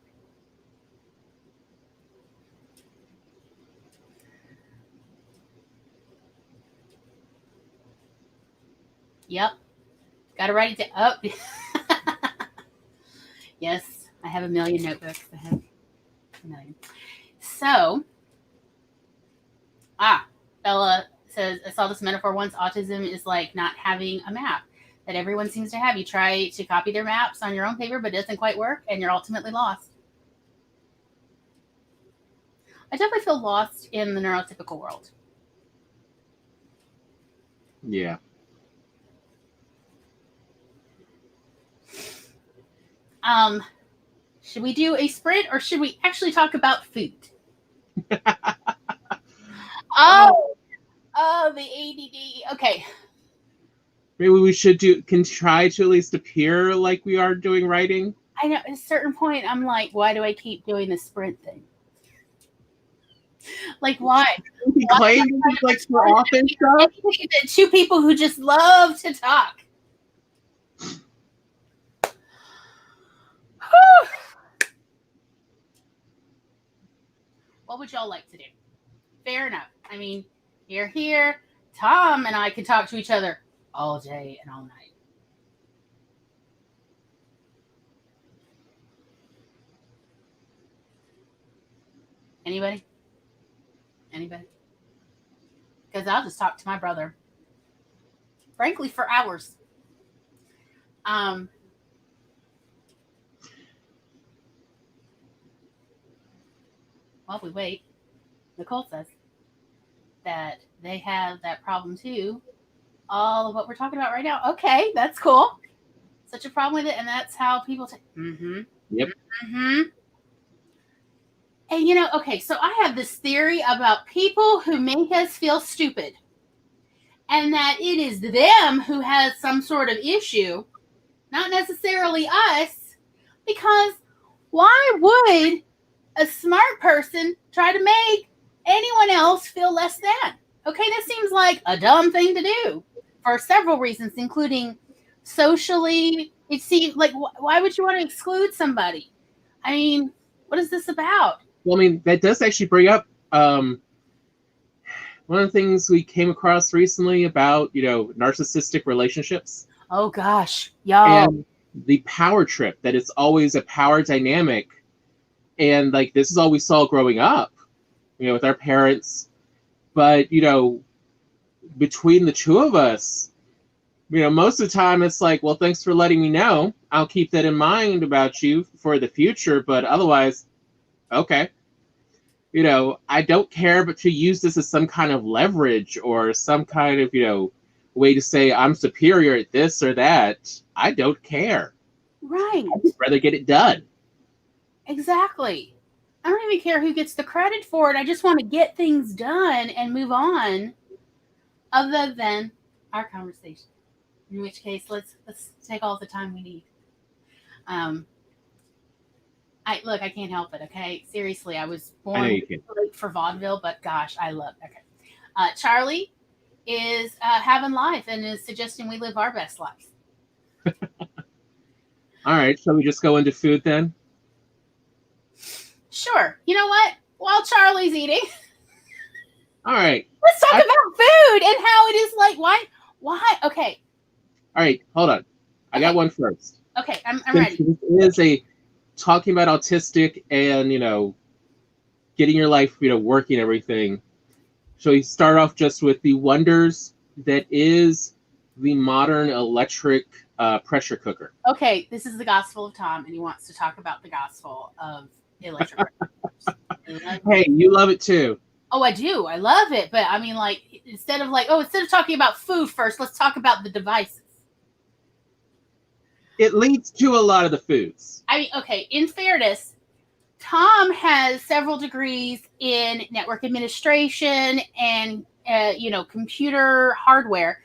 Yep. Got to write it down. Oh. Yes, I have a million notebooks. I have a million. So, Bella says, I saw this metaphor once. Autism is like not having a map that everyone seems to have. You try to copy their maps on your own paper, but it doesn't quite work, and you're ultimately lost. I definitely feel lost in the neurotypical world. Yeah. Should we do a sprint, or should we actually talk about food? The ADD. Okay. Maybe we should try to at least appear like we are doing writing. I know at a certain point I'm like, why do I keep doing the sprint thing? Like, why? He claims it's like for often stuff. Two people who just love to talk. What would y'all like to do? Fair enough. I mean, you're here. Tom and I can talk to each other all day and all night. Anybody? Anybody? Because I'll just talk to my brother. Frankly, for hours. While we wait, Nicole says that they have that problem too. All of what we're talking about right now. Okay, that's cool. Such a problem with it, and that's how people say, Yep. And okay, so I have this theory about people who make us feel stupid, and that it is them who has some sort of issue, not necessarily us, because why would a smart person try to make anyone else feel less than? Okay, that seems like a dumb thing to do for several reasons, including socially. It seems like, why would you want to exclude somebody? I mean, what is this about? Well, I mean, that does actually bring up one of the things we came across recently about, narcissistic relationships. Oh, gosh. Y'all. And the power trip, that it's always a power dynamic. And, like, this is all we saw growing up, with our parents. But, between the two of us, most of the time it's like, well, thanks for letting me know. I'll keep that in mind about you for the future. But otherwise, okay. I don't care, but to use this as some kind of leverage or some kind of, way to say I'm superior at this or that, I don't care. Right. I'd rather get it done. Exactly. I don't even care who gets the credit for it. I just want to get things done and move on, other than our conversation. In which case, let's take all the time we need. I can't help it. Okay, seriously, I was born late for vaudeville, but gosh, I love. Okay, Charlie is having life and is suggesting we live our best lives. All right, shall we just go into food then? Sure. You know what? While Charlie's eating, all right, let's talk about food and how it is like. Why? Okay. All right, hold on. I got one first. Okay, I'm ready. This is talking about autistic and, getting your life, working everything. So we start off just with the wonders that is the modern electric pressure cooker. Okay, this is the Gospel of Tom, and he wants to talk about the Gospel of electric pressure cookers. Hey, you love it too. Oh, I do. I love it. But I mean, instead of talking about food first, let's talk about the devices. It leads to a lot of the foods. I mean, okay, in fairness, Tom has several degrees in network administration and, computer hardware.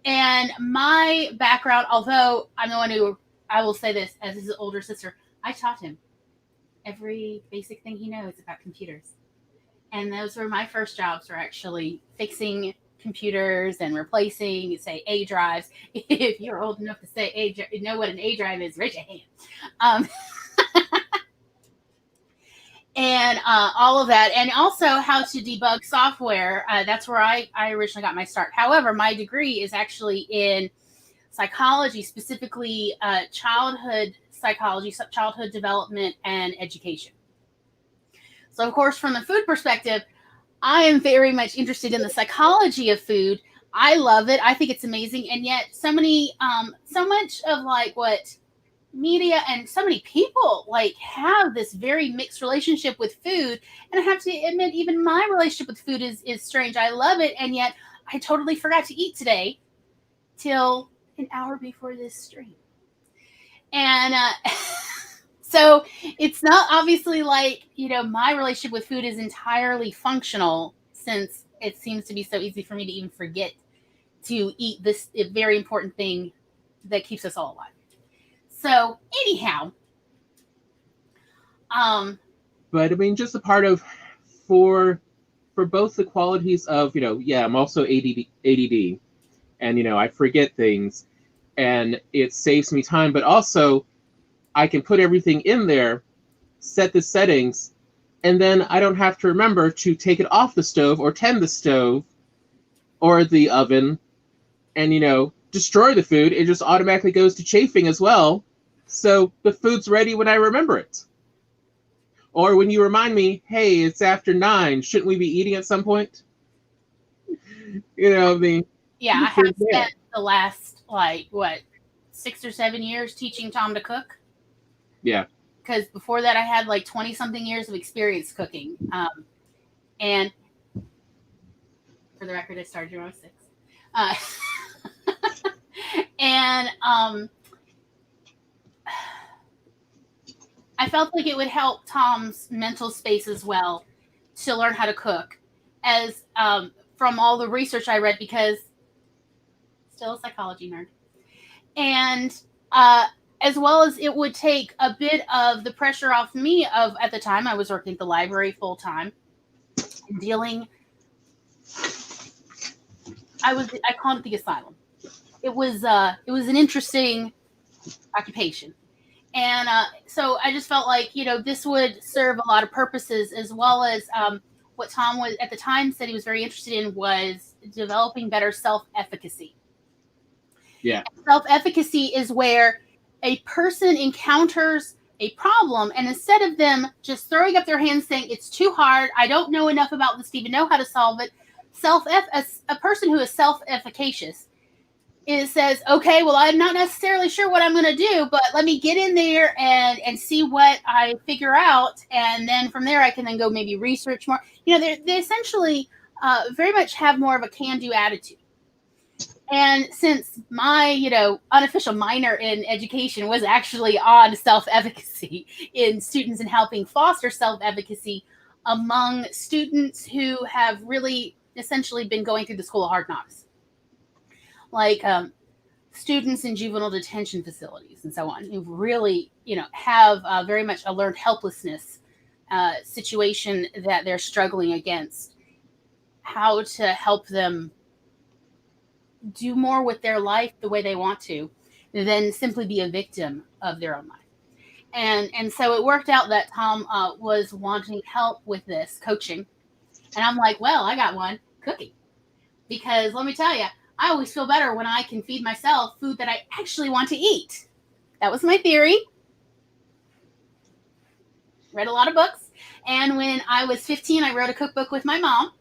and my background, although I'm the one who, I will say this as his older sister, I taught him every basic thing he knows about computers. And those were my first jobs, were actually fixing computers and replacing, say, A drives. If you're old enough to say know what an A drive is, raise your hand. And all of that, and also how to debug software. That's where I originally got my start. However, my degree is actually in psychology, specifically childhood psychology, childhood development, and education. So, of course, from the food perspective, I am very much interested in the psychology of food. I love it. I think it's amazing. And yet so much of like what media and so many people like have this very mixed relationship with food. And I have to admit, even my relationship with food is strange. I love it. And yet I totally forgot to eat today till an hour before this stream. And so it's not obviously like, my relationship with food is entirely functional, since it seems to be so easy for me to even forget to eat this very important thing that keeps us all alive. So anyhow, but I mean, just a part of for both the qualities of, I'm also ADD, and I forget things, and it saves me time, but also I can put everything in there, set the settings, and then I don't have to remember to take it off the stove or tend the stove or the oven and, destroy the food. It just automatically goes to chafing as well. So the food's ready when I remember it. Or when you remind me, hey, it's after 9, shouldn't we be eating at some point? Yeah, I have spent the last, 6 or 7 years teaching Tom to cook. Yeah. Because before that, I had 20-something years of experience cooking. And for the record, I started when I was 6. And I felt like it would help Tom's mental space as well to learn how to cook, as from all the research I read, because still a psychology nerd. And as well as it would take a bit of the pressure off me of, at the time I was working at the library full time, I called it the asylum. It was an interesting occupation. And so I just felt like, this would serve a lot of purposes, as well as what Tom was at the time said he was very interested in was developing better self-efficacy. Yeah. Self-efficacy is where a person encounters a problem, and instead of them just throwing up their hands saying, it's too hard, I don't know enough about this to even know how to solve it, a person who is self-efficacious says, okay, well, I'm not necessarily sure what I'm going to do, but let me get in there and see what I figure out. And then from there, I can then go maybe research more. They essentially very much have more of a can-do attitude. And since my, unofficial minor in education was actually on self-efficacy in students and helping foster self-efficacy among students who have really essentially been going through the school of hard knocks, like students in juvenile detention facilities and so on, who really, have very much a learned helplessness situation that they're struggling against, how to help them do more with their life the way they want to than simply be a victim of their own life. And so it worked out that Tom was wanting help with this coaching. And I'm like, well, I got one, cooking. Because let me tell you, I always feel better when I can feed myself food that I actually want to eat. That was my theory. Read a lot of books. And when I was 15, I wrote a cookbook with my mom.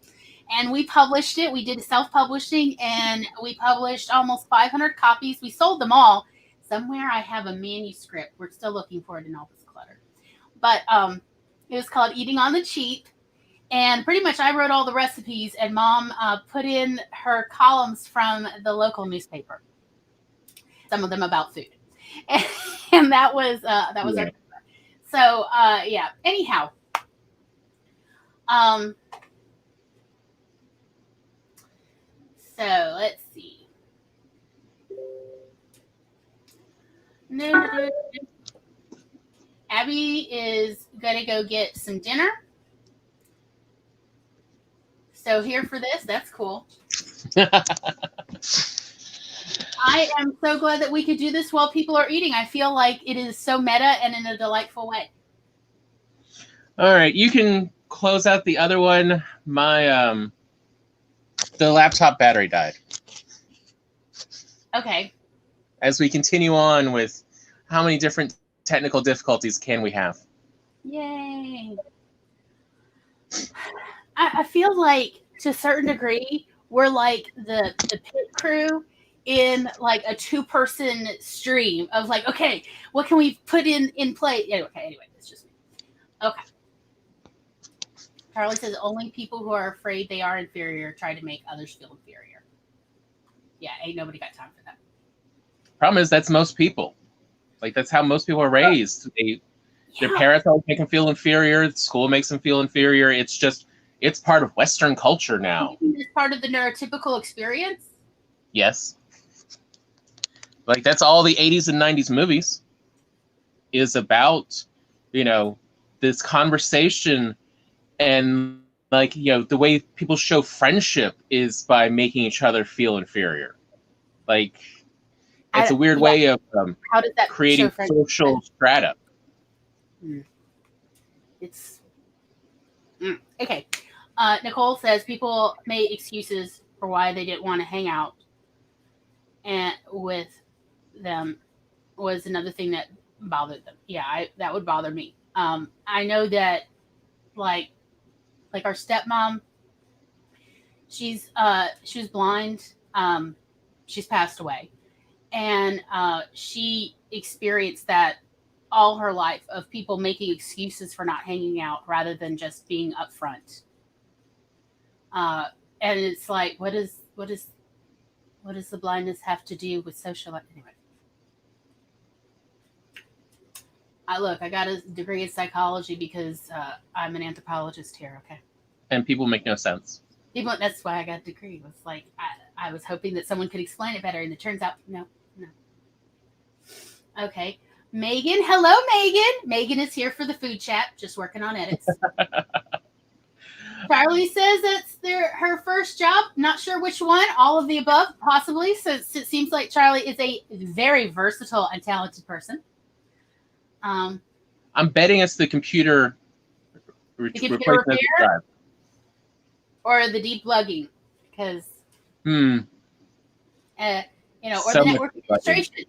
And we published it. We did self-publishing, and we published almost 500 copies. We sold them all. Somewhere I have a manuscript. We're still looking for it in all this clutter. But it was called Eating on the Cheap. And pretty much I wrote all the recipes, and Mom put in her columns from the local newspaper. Some of them about food. And that was our. So, yeah. Anyhow. So let's see. going to go get some dinner. So here for this. That's cool. I am so glad that we could do this while people are eating. I feel like it is so meta and in a delightful way. All right, you can close out the other one. My the laptop battery died. Okay. As we continue on with how many different technical difficulties can we have? Yay. I feel like to a certain degree, we're like the pit crew in like a 2-person stream of like, okay, what can we put in play? Yeah, okay, anyway, it's just me. Okay. Charlie says only people who are afraid they are inferior try to make others feel inferior. Yeah, ain't nobody got time for that. Problem is, that's most people. Like, that's how most people are raised. Their parents always make them feel inferior. School makes them feel inferior. It's part of Western culture now. It's part of the neurotypical experience? Yes. Like, that's all the 80s and 90s movies is about, this conversation and, like, the way people show friendship is by making each other feel inferior. Like, it's a weird way of how does that creating social strata. It's okay. Nicole says people made excuses for why they didn't want to hang out, and with them was another thing that bothered them. Yeah, that would bother me. I know that, like our stepmom, she was blind. She's passed away, and she experienced that all her life of people making excuses for not hanging out rather than just being upfront. And it's like, what does the blindness have to do with social life? Anyway. I got a degree in psychology because I'm an anthropologist here, okay? And people make no sense. That's why I got a degree. It was like, I was hoping that someone could explain it better, and it turns out, no. Okay. Megan, hello, Megan. Megan is here for the food chat, just working on edits. Charlie says it's her first job. Not sure which one. All of the above, possibly. So it seems like Charlie is a very versatile and talented person. I'm betting it's the computer replacement drive. Or the deblogging, because or So the network administration.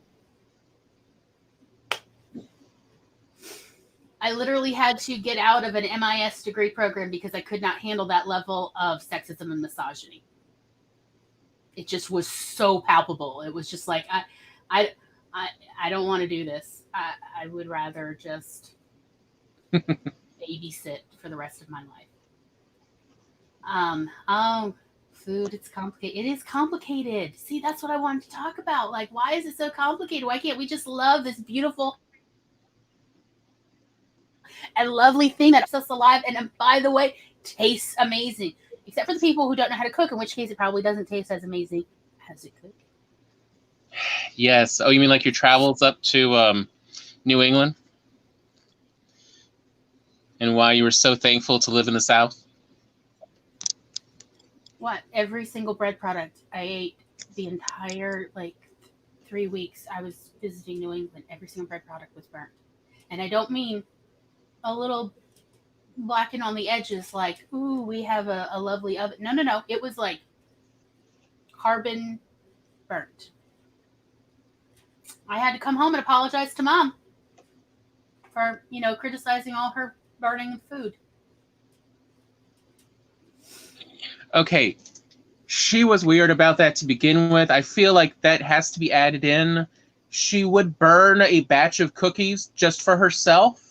I literally had to get out of an MIS degree program because I could not handle that level of sexism and misogyny. It just was so palpable. It was just like, I don't want to do this. I would rather just babysit for the rest of my life. Food, it's complicated. It is complicated. See, that's what I wanted to talk about. Like, why is it so complicated? Why can't we just love this beautiful and lovely thing that keeps us alive, and by the way, tastes amazing, except for the people who don't know how to cook, in which case it probably doesn't taste as amazing as it could. Yes. Oh, you mean like your travels up to New England, and why you were so thankful to live in the South? What? Every single bread product I ate the entire 3 weeks I was visiting New England. Every single bread product was burnt, and I don't mean a little blackened on the edges, like, ooh, we have a lovely oven. No. It was like carbon burnt. I had to come home and apologize to Mom for, criticizing all her burning of food. Okay. She was weird about that to begin with. I feel like that has to be added in. She would burn a batch of cookies just for herself,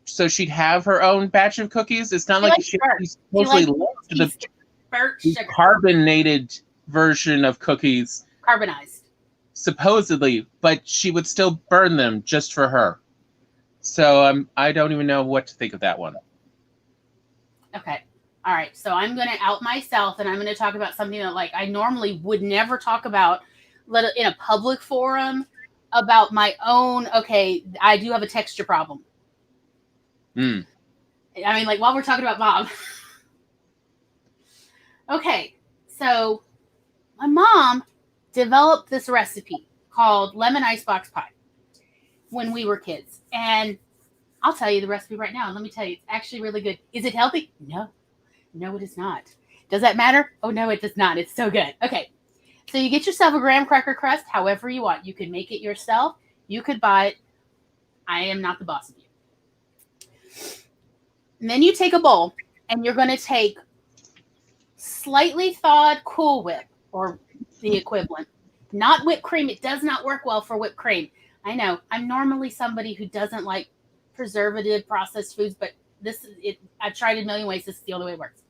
so she'd have her own batch of cookies. It's not like she supposedly loved the carbonated version of cookies. Carbonized. Supposedly, but she would still burn them just for her. So I don't even know what to think of that one. Okay. All right. So I'm going to out myself, and I'm going to talk about something that I normally would never talk about in a public forum, about my own. Okay, I do have a texture problem. Mm. I mean, like, while we're talking about mom. Okay, so my mom developed this recipe called lemon icebox pie when we were kids. And I'll tell you the recipe right now. And let me tell you, it's actually really good. Is it healthy? No. No, it is not. Does that matter? Oh, no, it does not. It's so good. Okay, so you get yourself a graham cracker crust, however you want. You can make it yourself. You could buy it. I am not the boss of you. And then you take a bowl, and you're going to take slightly thawed Cool Whip, or the equivalent. Not whipped cream. It does not work well for whipped cream. I know. I'm normally somebody who doesn't like preservative processed foods, but this is it. I've tried it a million ways. This is the only way it works.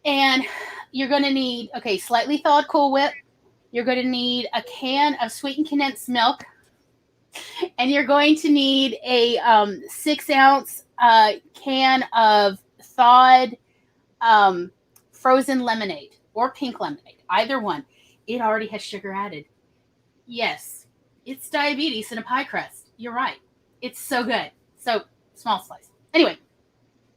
And you're going to need, okay, slightly thawed Cool Whip. You're going to need a can of sweetened condensed milk. And you're going to need a 6-ounce can of thawed frozen lemonade or pink lemonade, either one. It already has sugar added. Yes, it's diabetes in a pie crust. You're right. It's so good. So, small slice. Anyway,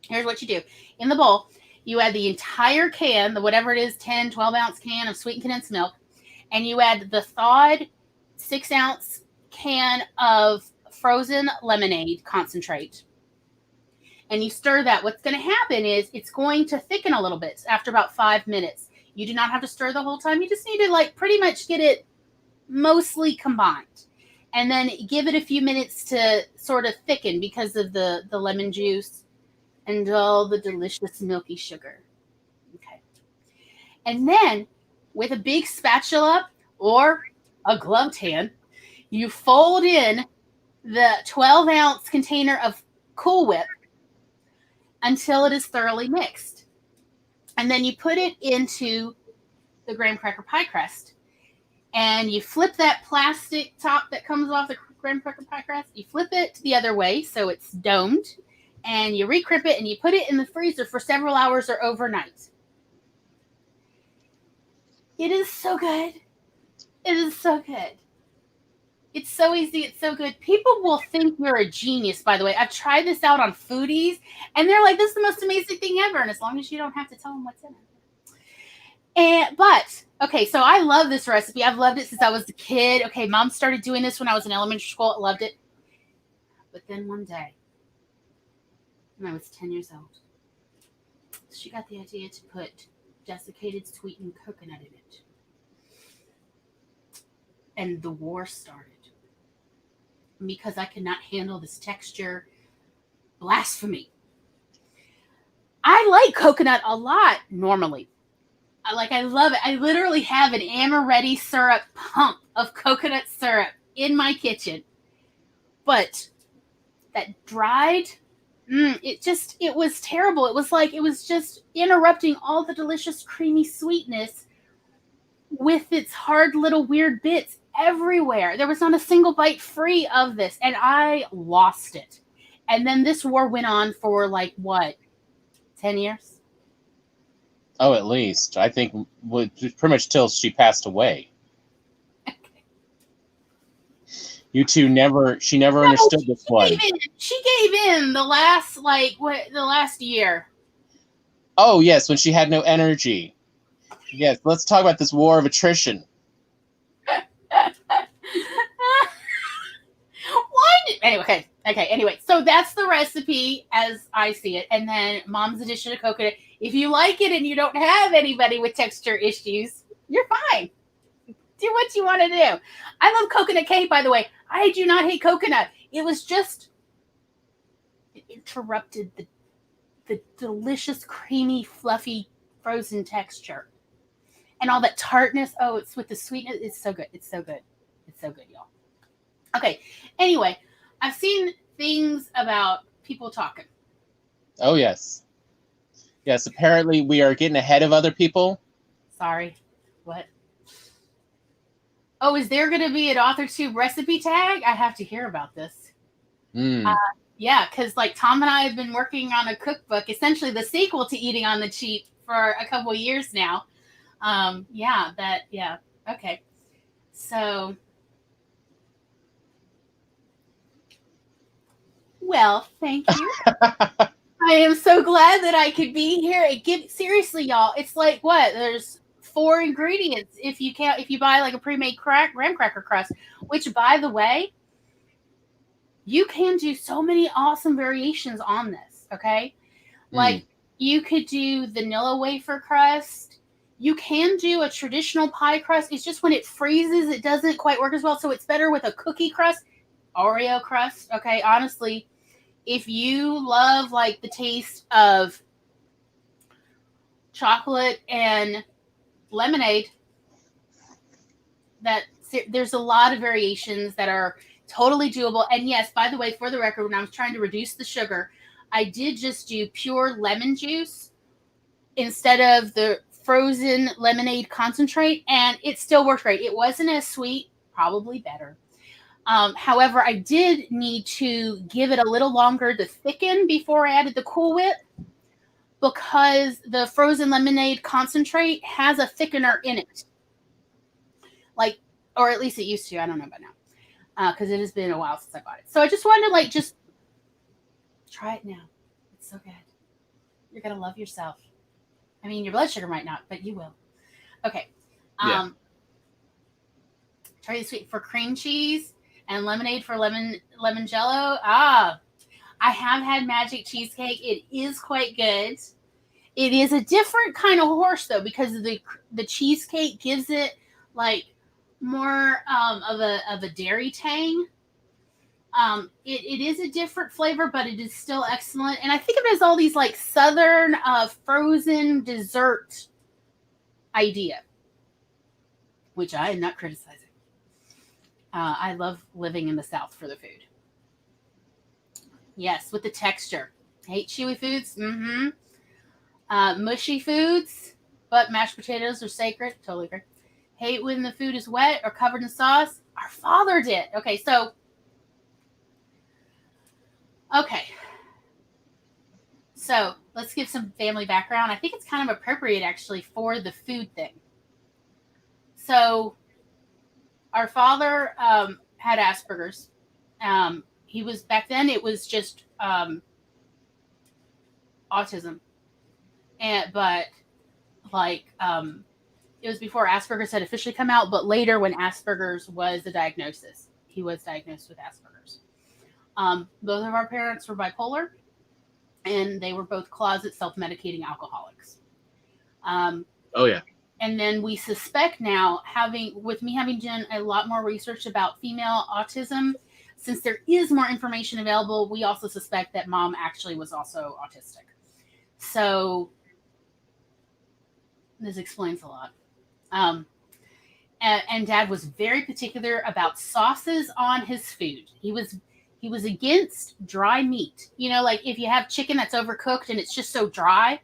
here's what you do. In the bowl, you add the entire can, the whatever it is, 10, 12-ounce can of sweetened condensed milk, and you add the thawed 6-ounce can of frozen lemonade concentrate. And you stir that. What's going to happen is it's going to thicken a little bit after about 5 minutes. You do not have to stir the whole time. You just need to like pretty much get it mostly combined. And then give it a few minutes to sort of thicken because of the lemon juice and all the delicious milky sugar. Okay. And then with a big spatula or a gloved hand, you fold in the 12-ounce container of Cool Whip until it is thoroughly mixed. And then you put it into the graham cracker pie crust. And you flip that plastic top that comes off the graham cracker pie crust. You flip it the other way so it's domed. And you recrimp it and you put it in the freezer for several hours or overnight. It is so good. It is so good. It's so easy. It's so good. People will think you're a genius, by the way. I've tried this out on foodies, and they're like, this is the most amazing thing ever. And as long as you don't have to tell them what's in it. But, okay, so I love this recipe. I've loved it since I was a kid. Okay, Mom started doing this when I was in elementary school. I loved it. But then one day, when I was 10 years old, she got the idea to put desiccated sweetened coconut in it. And the war started. Because I could not handle this texture. Blasphemy. I like coconut a lot normally. I love it. I literally have an amaretti syrup pump of coconut syrup in my kitchen. But that dried, it was terrible. It was just interrupting all the delicious creamy sweetness with its hard little weird bits everywhere. There was not a single bite free of this, and I lost it. And then this war went on for 10 years? Oh, at least. I think pretty much till she passed away. Okay. You two she never understood this one. She gave in the last year. Oh, yes, when she had no energy. Yes, let's talk about this war of attrition. Anyway, so that's the recipe as I see it. And then Mom's addition of coconut. If you like it and you don't have anybody with texture issues, you're fine. Do what you want to do. I love coconut cake, by the way. I do not hate coconut. It was just, it interrupted the delicious, creamy, fluffy, frozen texture. And all that tartness. Oh, it's with the sweetness. It's so good. It's so good. It's so good, y'all. Okay. Anyway, I've seen things about people talking. Oh, yes. Yes, apparently we are getting ahead of other people. Sorry. What? Oh, is there going to be an AuthorTube recipe tag? I have to hear about this. Yeah, because Tom and I have been working on a cookbook, essentially the sequel to Eating on the Cheap, for a couple years now. Okay. So Well, thank you. I am so glad that I could be here. Seriously, y'all. It's like what? There's 4 ingredients if you buy like a pre-made graham cracker crust, which by the way, you can do so many awesome variations on this, okay? Like you could do vanilla wafer crust. You can do a traditional pie crust. It's just when it freezes, it doesn't quite work as well. So it's better with a cookie crust, Oreo crust. Okay, honestly, if you love like the taste of chocolate and lemonade, there's a lot of variations that are totally doable. And yes, by the way, for the record, when I was trying to reduce the sugar, I did just do pure lemon juice instead of the frozen lemonade concentrate, and it still worked great. It wasn't as sweet, probably better. However, I did need to give it a little longer to thicken before I added the Cool Whip, because the frozen lemonade concentrate has a thickener in it. Like, or at least it used to. I don't know about now, because it has been a while since I bought it. So I just wanted to like just try it now. It's so good. You're gonna love yourself. I mean, your blood sugar might not, but you will. Okay. Try this sweet for cream cheese and lemonade for lemon jello. I have had magic cheesecake. It is quite good. It is a different kind of horse though, because the cheesecake gives it like more of a dairy tang. It is a different flavor, but it is still excellent. And I think of it as all these like southern frozen dessert idea, which I am not criticizing. I love living in the South for the food. Yes, with the texture. Hate chewy foods. Mushy foods, but mashed potatoes are sacred. Totally agree. Hate when the food is wet or covered in sauce. Our father did. Okay, so let's give some family background. I think it's kind of appropriate actually for the food thing. So our father had Asperger's. He was, back then it was just autism. But it was before Asperger's had officially come out, but later when Asperger's was a diagnosis, he was diagnosed with Asperger's. Both of our parents were bipolar, and they were both closet self-medicating alcoholics. Oh yeah. And then we suspect now, with me having done a lot more research about female autism, since there is more information available, we also suspect that mom actually was also autistic. So this explains a lot. And Dad was very particular about sauces on his food. He was against dry meat. You know, like if you have chicken that's overcooked and it's just so dry.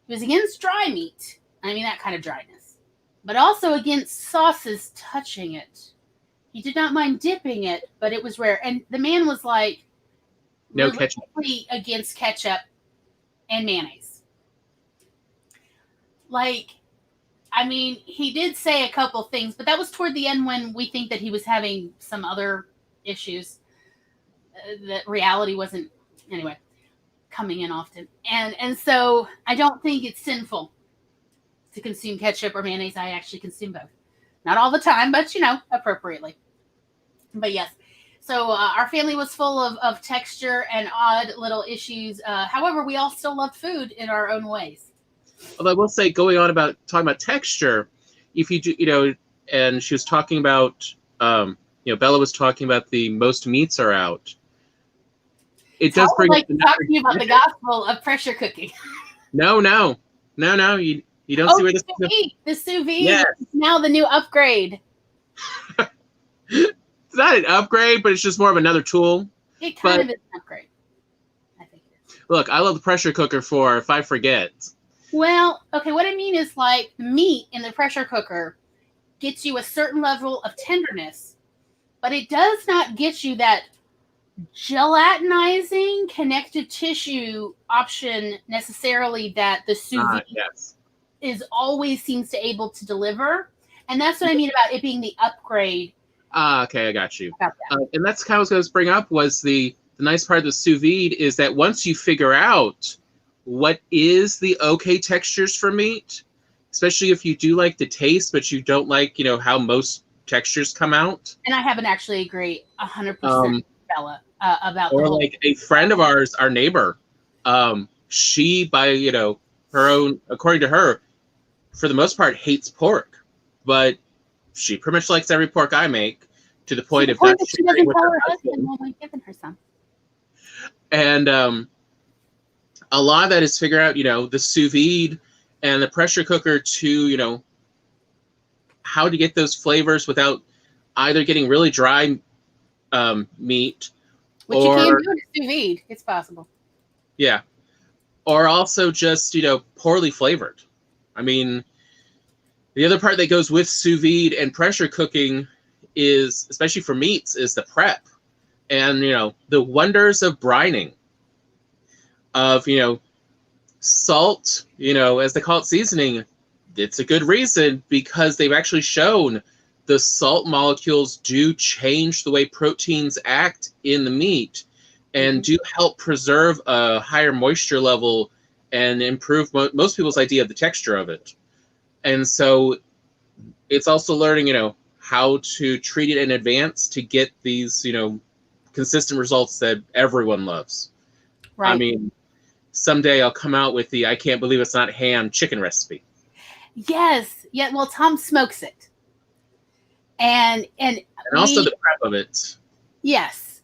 He was against dry meat. I mean, that kind of dryness. But also against sauces touching it. He did not mind dipping it, but it was rare. And the man was like, no ketchup. Against ketchup and mayonnaise. Like, I mean, he did say a couple things, but that was toward the end when we think that he was having some other issues. That reality wasn't, anyway, coming in often. And so I don't think it's sinful to consume ketchup or mayonnaise. I actually consume both. Not all the time, but, appropriately. But yes. So our family was full of texture and odd little issues. However, we all still loved food in our own ways. Although I will say, talking about texture, if you do, and she was talking about, Bella was talking about the most meats are out. It does bring up talking to you about the gospel of pressure cooking. No. You don't see where the sous vide yes. is now the new upgrade. It's not an upgrade, but it's just more of another tool. It kind of is an upgrade. I think it is. Look, I love the pressure cooker for if I forget. Well, okay, what I mean is like the meat in the pressure cooker gets you a certain level of tenderness, but it does not get you that gelatinizing connective tissue option necessarily that the sous vide is always seems to able to deliver. And that's what I mean about it being the upgrade. Okay, I got you. And that's kind of what I was going to bring up was the the nice part of the sous vide is that once you figure out what is the okay textures for meat, especially if you do like the taste, but you don't like, how most textures come out. And I haven't actually agreed 100%, Bella, about the Or whole. like a friend of ours, our neighbor, she, by, her own, according to her, for the most part, hates pork, but she pretty much likes every pork I make, to the point of not She doesn't sharing with tell her her husband husband. when we've given her some. And a lot of that is figure out, the sous vide and the pressure cooker to, how to get those flavors without either getting really dry meat, Which you can do in a sous vide. It's possible. Yeah. Or also just, poorly flavored. I mean, the other part that goes with sous vide and pressure cooking is, especially for meats, is the prep. And, the wonders of brining. Of, salt, as they call it, seasoning. It's a good reason, because they've actually shown the salt molecules do change the way proteins act in the meat, and do help preserve a higher moisture level and improve most people's idea of the texture of it. And so it's also learning, how to treat it in advance to get these, consistent results that everyone loves. Right. I mean, someday I'll come out with the I can't believe it's not ham chicken recipe. Yes. Yeah. Well, Tom smokes it. And also the prep of it. Yes.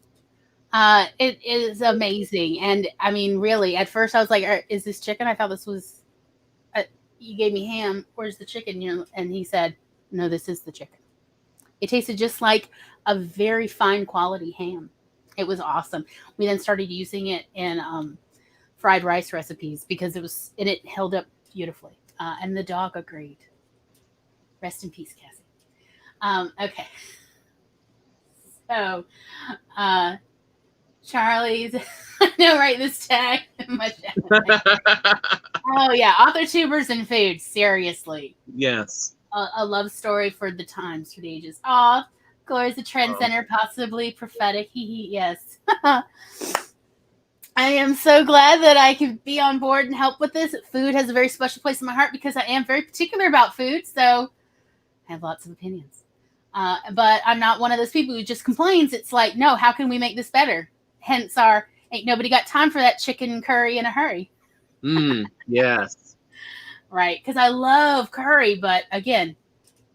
It is amazing. And I mean, really, at first I was like, is this chicken? I thought this was, you gave me ham. Where's the chicken? And he said, no, this is the chicken. It tasted just like a very fine quality ham. It was awesome. We then started using it in fried rice recipes because it held up beautifully. And the dog agreed. Rest in peace, Cassie. Okay. So, Charlie's, no, right, this tag. Oh, yeah, author, tubers, and food. Seriously. Yes. A love story for the times, for the ages. Aw, Gloria's a trend center, possibly prophetic. Yes. I am so glad that I could be on board and help with this. Food has a very special place in my heart because I am very particular about food, so I have lots of opinions. But I'm not one of those people who just complains. It's like, no, how can we make this better? Hence our, ain't nobody got time for that chicken curry in a hurry. Yes. Right, because I love curry, but again,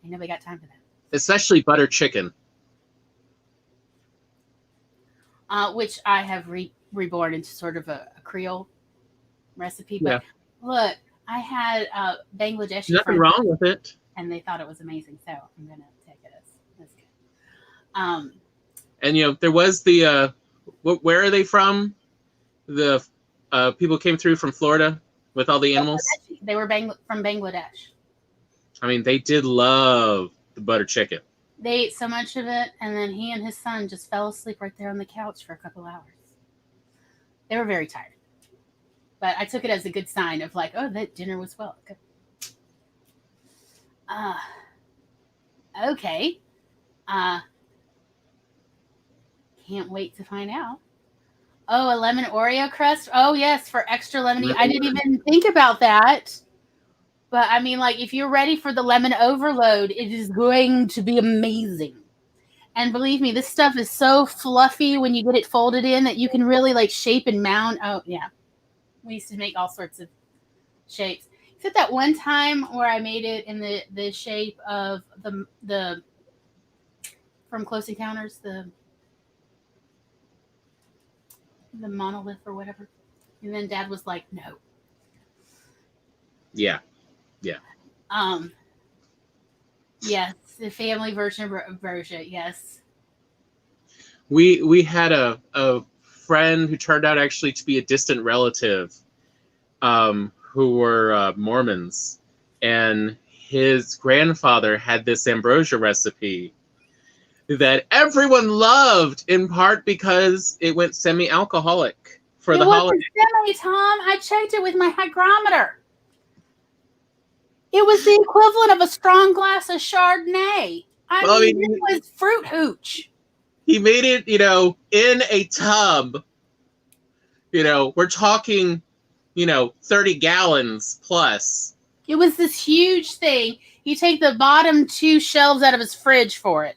ain't nobody got time for that. Especially butter chicken. Which I have reborn into sort of a Creole recipe. But look, I had Bangladeshi Nothing wrong with it. And they thought it was amazing, so I'm going to take it as good. And, there was the, where are they from? The people came through from Florida with all the animals? They were from Bangladesh. I mean, they did love the butter chicken. They ate so much of it, and then he and his son just fell asleep right there on the couch for a couple hours. They were very tired. But I took it as a good sign of like, oh, that dinner was well. Good. Okay. Can't wait to find out. Oh, a lemon Oreo crust? Oh, yes, for extra lemony. I didn't even think about that. But, I mean, like, if you're ready for the lemon overload, it is going to be amazing. And believe me, this stuff is so fluffy when you get it folded in that you can really, like, shape and mound. Oh, yeah. We used to make all sorts of shapes. Except that one time where I made it in the shape of the from Close Encounters, the monolith or whatever. And then Dad was like, no. Yeah. Yeah. Yes, the family version of Berger, yes. We had a friend who turned out actually to be a distant relative who were Mormons. And his grandfather had this ambrosia recipe that everyone loved, in part because it went semi-alcoholic for the holiday. It wasn't semi, Tom. I checked it with my hygrometer. It was the equivalent of a strong glass of Chardonnay. I mean, it was fruit hooch. He made it, in a tub. We're talking, 30 gallons plus. It was this huge thing. You take the bottom 2 shelves out of his fridge for it.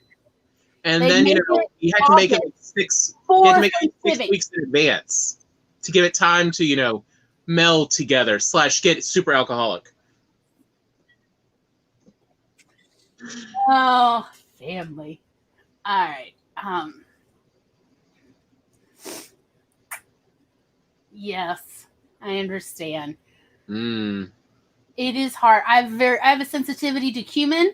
And They then, make you had to make it like 6 weeks in advance to give it time to, meld together / get super alcoholic. Oh, family. All right. Yes, I understand. It is hard. I have a sensitivity to cumin.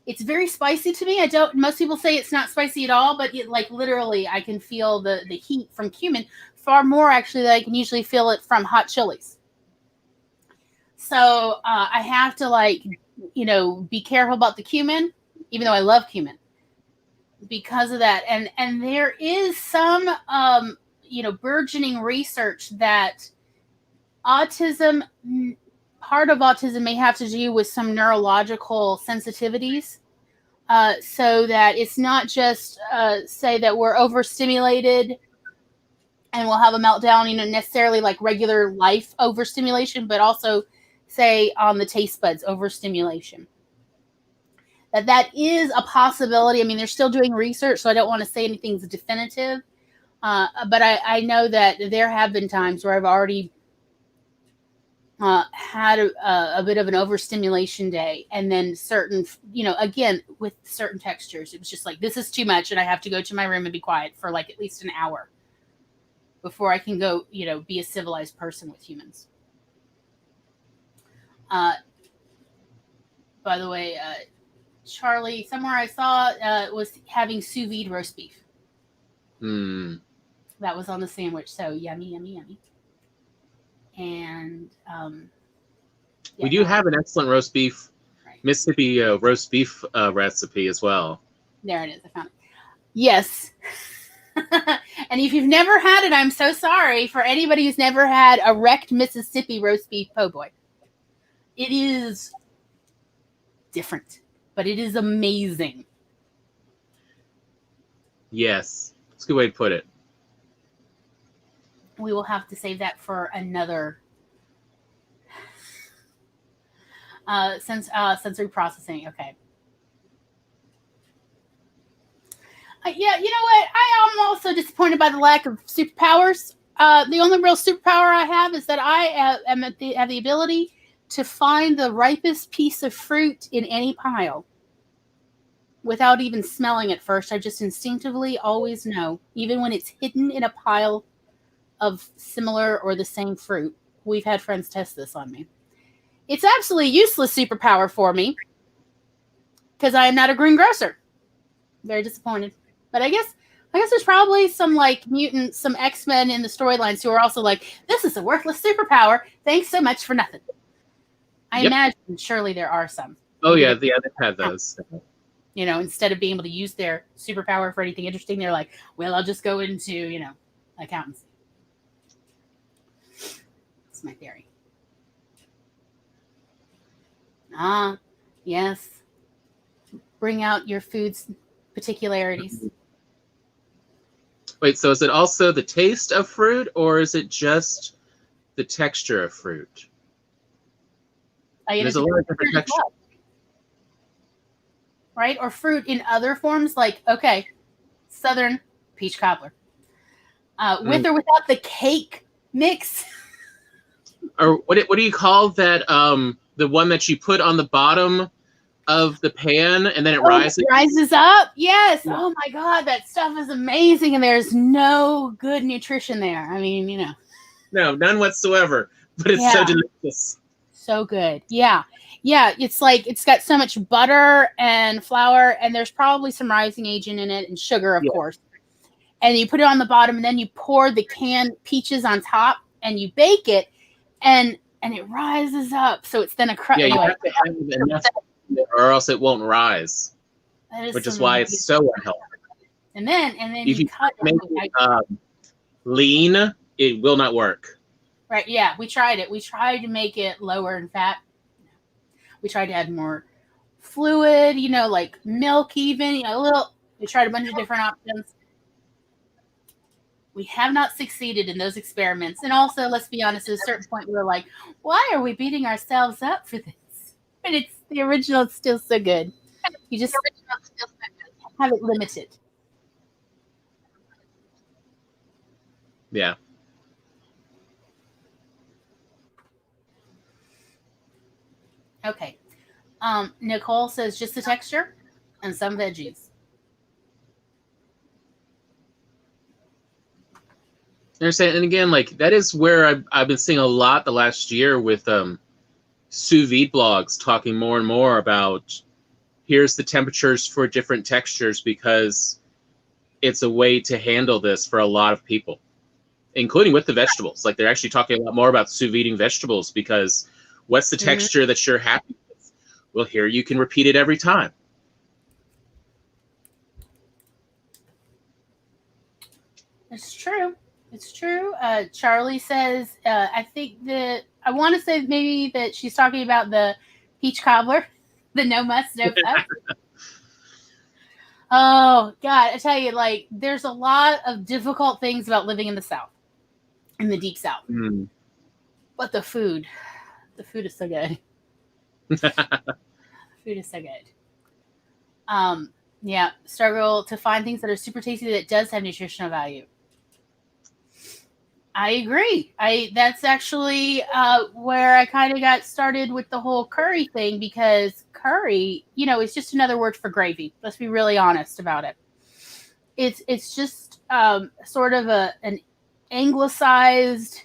It's very spicy to me. Most people say it's not spicy at all, but literally I can feel the heat from cumin far more actually than I can usually feel it from hot chilies. So I have to be careful about the cumin, even though I love cumin because of that. And there is some, burgeoning research that part of autism may have to do with some neurological sensitivities. So that it's not just say that we're overstimulated and we'll have a meltdown, necessarily like regular life overstimulation, but also say on the taste buds overstimulation. That is a possibility. I mean, they're still doing research, so I don't want to say anything's definitive. But I know that there have been times where I've already had a bit of an overstimulation day, and then certain, again, with certain textures, it was just like, this is too much, and I have to go to my room and be quiet for at least an hour before I can go, be a civilized person with humans. By the way, Charlie, somewhere I saw was having sous vide roast beef. That was on the sandwich, so yummy, yummy, yummy. And we do have an excellent roast beef, right. Mississippi roast beef recipe as well. There it is. I found it. Yes. And if you've never had it, I'm so sorry for anybody who's never had a wrecked Mississippi roast beef po' boy. It is different, but it is amazing. Yes. That's a good way to put it. We will have to save that for another sensory processing. Okay. Yeah, you know what? I am also disappointed by the lack of superpowers. The only real superpower I have is that I have the ability to find the ripest piece of fruit in any pile without even smelling it first. I just instinctively always know, even when it's hidden in a pile of similar or the same fruit. We've had friends test this on me. It's absolutely useless superpower for me because I am not a greengrocer. Very disappointed. But I guess there's probably some mutants, some X-Men in the storylines who are also like, this is a worthless superpower. Thanks so much for nothing. I imagine surely there are some. Oh yeah, they've had those. Instead of being able to use their superpower for anything interesting, they're like, well, I'll just go into, accountancy. That's my theory. Yes. Bring out your food's particularities. Wait, so is it also the taste of fruit, or is it just the texture of fruit? There's a lot of different textures. Well. Right? Or fruit in other forms, Southern peach cobbler. With or without the cake mix. Or what do you call that? The one that you put on the bottom of the pan and then it rises? It rises up? Yes. Yeah. Oh my God, that stuff is amazing, and there's no good nutrition there. I mean, No, none whatsoever. But it's so delicious. So good. Yeah. Yeah, it's got so much butter and flour, and there's probably some rising agent in it and sugar, of course. And you put it on the bottom, and then you pour the canned peaches on top, and you bake it, and it rises up. So it's then a crust. Yeah, you have to have enough, or else it won't rise. Which is why it's so unhealthy. And then if you cut make it lean, it will not work. Right? Yeah, we tried it. We tried to make it lower in fat. We tried to add more fluid, like milk even, a little We tried a bunch of different options. We have not succeeded in those experiments. And also, let's be honest, at a certain point, we were like, why are we beating ourselves up for this? But it's the original is still so good. You just have it limited. Yeah. Okay. Nicole says just the texture and some veggies. Understand, and again, like that is where I've been seeing a lot the last year with sous vide blogs talking more and more about here's the temperatures for different textures because it's a way to handle this for a lot of people, including with the vegetables. Like they're actually talking a lot more about sous videing vegetables because what's the texture that you're happy with? Well, here you can repeat it every time. It's true. It's true. Charlie says, I think that I want to say maybe that she's talking about the peach cobbler, the no muss, no fuss. Oh, God, I tell you, like, there's a lot of difficult things about living in the South, in the deep South. Mm. But the food is so good. Food is so good. Yeah, struggle to find things that are super tasty that does have nutritional value. I agree. That's actually where I kind of got started with the whole curry thing because curry, is just another word for gravy. Let's be really honest about it. It's just sort of an anglicized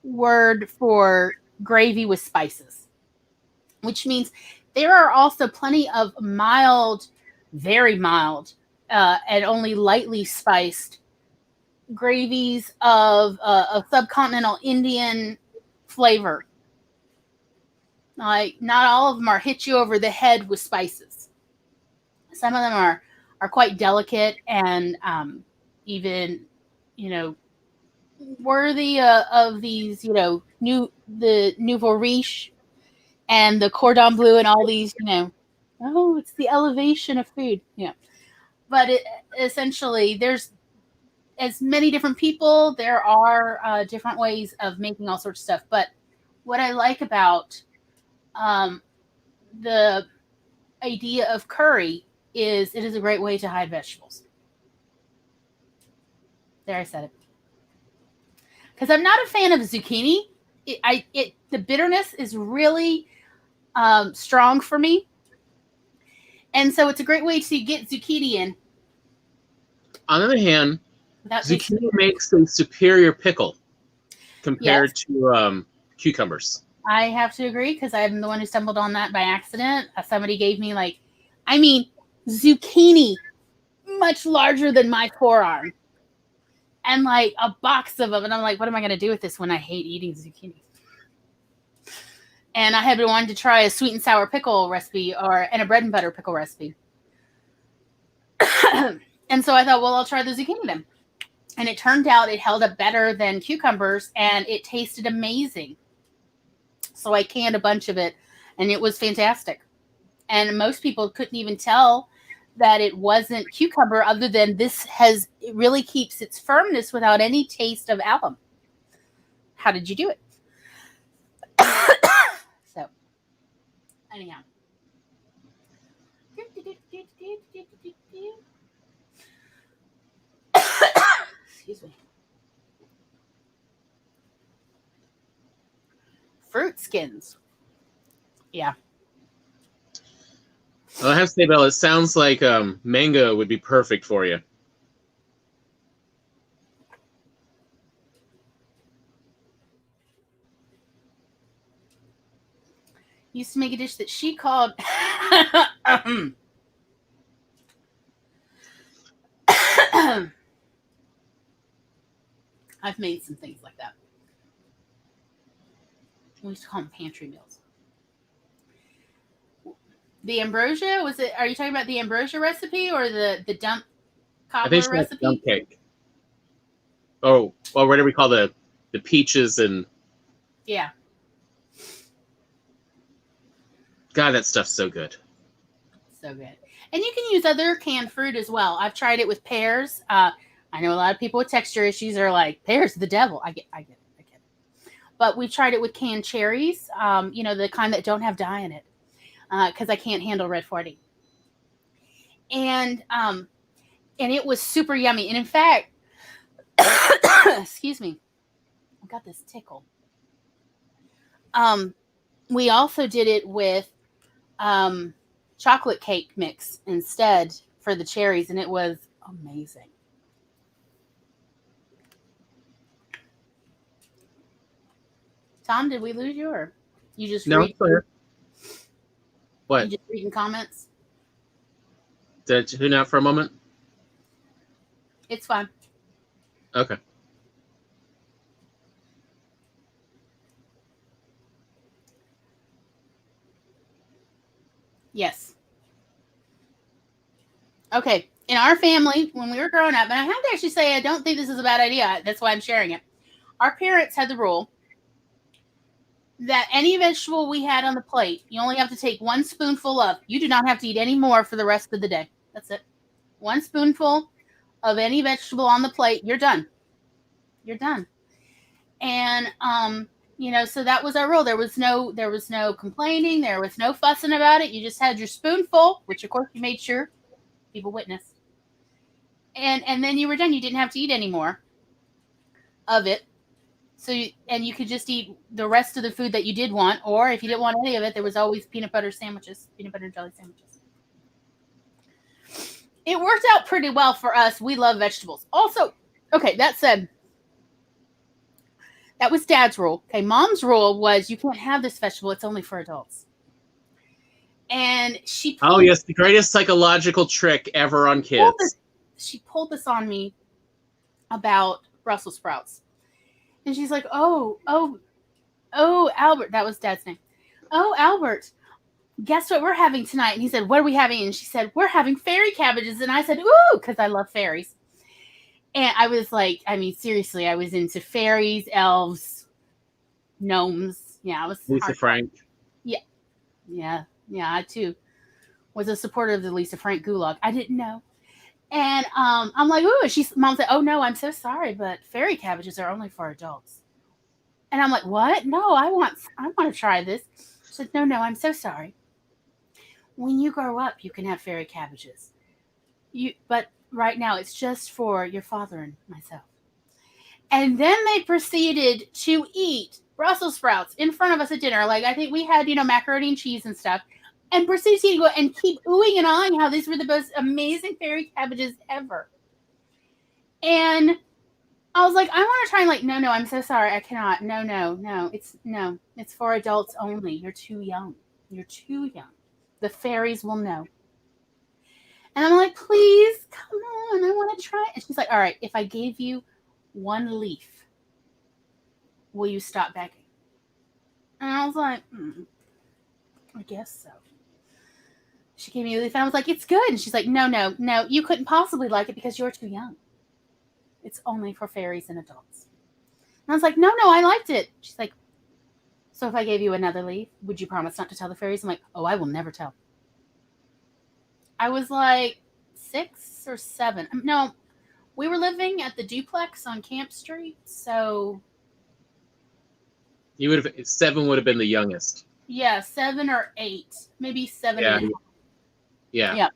word for gravy with spices, which means there are also plenty of mild, very mild, and only lightly spiced gravies of subcontinental Indian flavor. Like, not all of them are hit you over the head with spices. Some of them are quite delicate and even, worthy of these, the nouveau riche and the cordon bleu and all these, it's the elevation of food. Yeah. But essentially, there's as many different people. There are different ways of making all sorts of stuff. But what I like about the idea of curry is it is a great way to hide vegetables. There, I said it. Because I'm not a fan of zucchini. The bitterness is really strong for me. And so it's a great way to get zucchini in. On the other hand, zucchini makes a superior pickle compared to cucumbers. I have to agree because I'm the one who stumbled on that by accident. Somebody gave me zucchini much larger than my forearm and like a box of them. And I'm like, what am I going to do with this when I hate eating zucchini? And I had been wanting to try a sweet and sour pickle recipe and a bread and butter pickle recipe. And so I thought, well, I'll try the zucchini then. And it turned out it held up better than cucumbers and it tasted amazing. So I canned a bunch of it and it was fantastic. And most people couldn't even tell that it wasn't cucumber other than it really keeps its firmness without any taste of alum. How did you do it? So, anyhow. Excuse me. Fruit skins. Yeah. Well, I have to say, Belle, it sounds like mango would be perfect for you. Used to make a dish that she called I've made some things like that. We used to call them pantry meals. The ambrosia, are you talking about the ambrosia recipe or the dump cobbler recipe? Dump cake. Oh, well, whatever we call the peaches and... Yeah. God, that stuff's so good. So good. And you can use other canned fruit as well. I've tried it with pears. I know a lot of people with texture issues are like, pears are the devil. I get it. But we've tried it with canned cherries, the kind that don't have dye in it, because I can't handle red 40. And it was super yummy. And in fact, excuse me, I got this tickle. We also did it with chocolate cake mix instead for the cherries, and it was amazing. Tom, did we lose you, or you just No, read? it's clear. You What? just reading comments? Did I tune out for a moment? It's fine. Okay. Yes. Okay. In our family, when we were growing up, and I have to actually say, I don't think this is a bad idea. That's why I'm sharing it. Our parents had the rule that any vegetable we had on the plate, you only have to take one spoonful of. You do not have to eat any more for the rest of the day. That's it. One spoonful of any vegetable on the plate, you're done. You're done. And so that was our rule. There was no complaining. There was no fussing about it. You just had your spoonful, which of course you made sure people witnessed. And then you were done. You didn't have to eat any more of it. So you could just eat the rest of the food that you did want, or if you didn't want any of it, there was always peanut butter and jelly sandwiches. It worked out pretty well for us. We love vegetables. Also, okay, that said, that was Dad's rule. Okay, Mom's rule was you can't have this vegetable. It's only for adults. And she Oh, yes, the greatest psychological trick ever on kids. She pulled this on me about Brussels sprouts. And she's like, oh, Albert. That was Dad's name. Oh, Albert, guess what we're having tonight? And he said, what are we having? And she said, we're having fairy cabbages. And I said, ooh, because I love fairies. And I was like, I mean, seriously, I was into fairies, elves, gnomes. Yeah, I was. Lisa Frank. Yeah, I too was a supporter of the Lisa Frank gulag. I didn't know. And I'm like, ooh, Mom said, oh no, I'm so sorry, but fairy cabbages are only for adults. And I'm like, what? No, I want to try this. She said, no, I'm so sorry. When you grow up, you can have fairy cabbages. But right now it's just for your father and myself. And then they proceeded to eat Brussels sprouts in front of us at dinner. Like, I think we had, macaroni and cheese and stuff. And proceeded to go and keep oohing and ahhing how these were the most amazing fairy cabbages ever. And I was like, I want to try and no, I'm so sorry. I cannot. No. It's for adults only. You're too young. The fairies will know. And I'm like, please, come on. I want to try it. And she's like, all right, if I gave you one leaf, will you stop begging? And I was like, I guess so. She gave me a leaf, and I was like, it's good. And she's like, no, you couldn't possibly like it because you're too young. It's only for fairies and adults. And I was like, no, I liked it. She's like, so if I gave you another leaf, would you promise not to tell the fairies? I'm like, oh, I will never tell. I was like 6 or 7. No, we were living at the duplex on Camp Street, so... 7 would have been the youngest. Yeah, 7 or 8. Maybe 7 and a half. Yeah.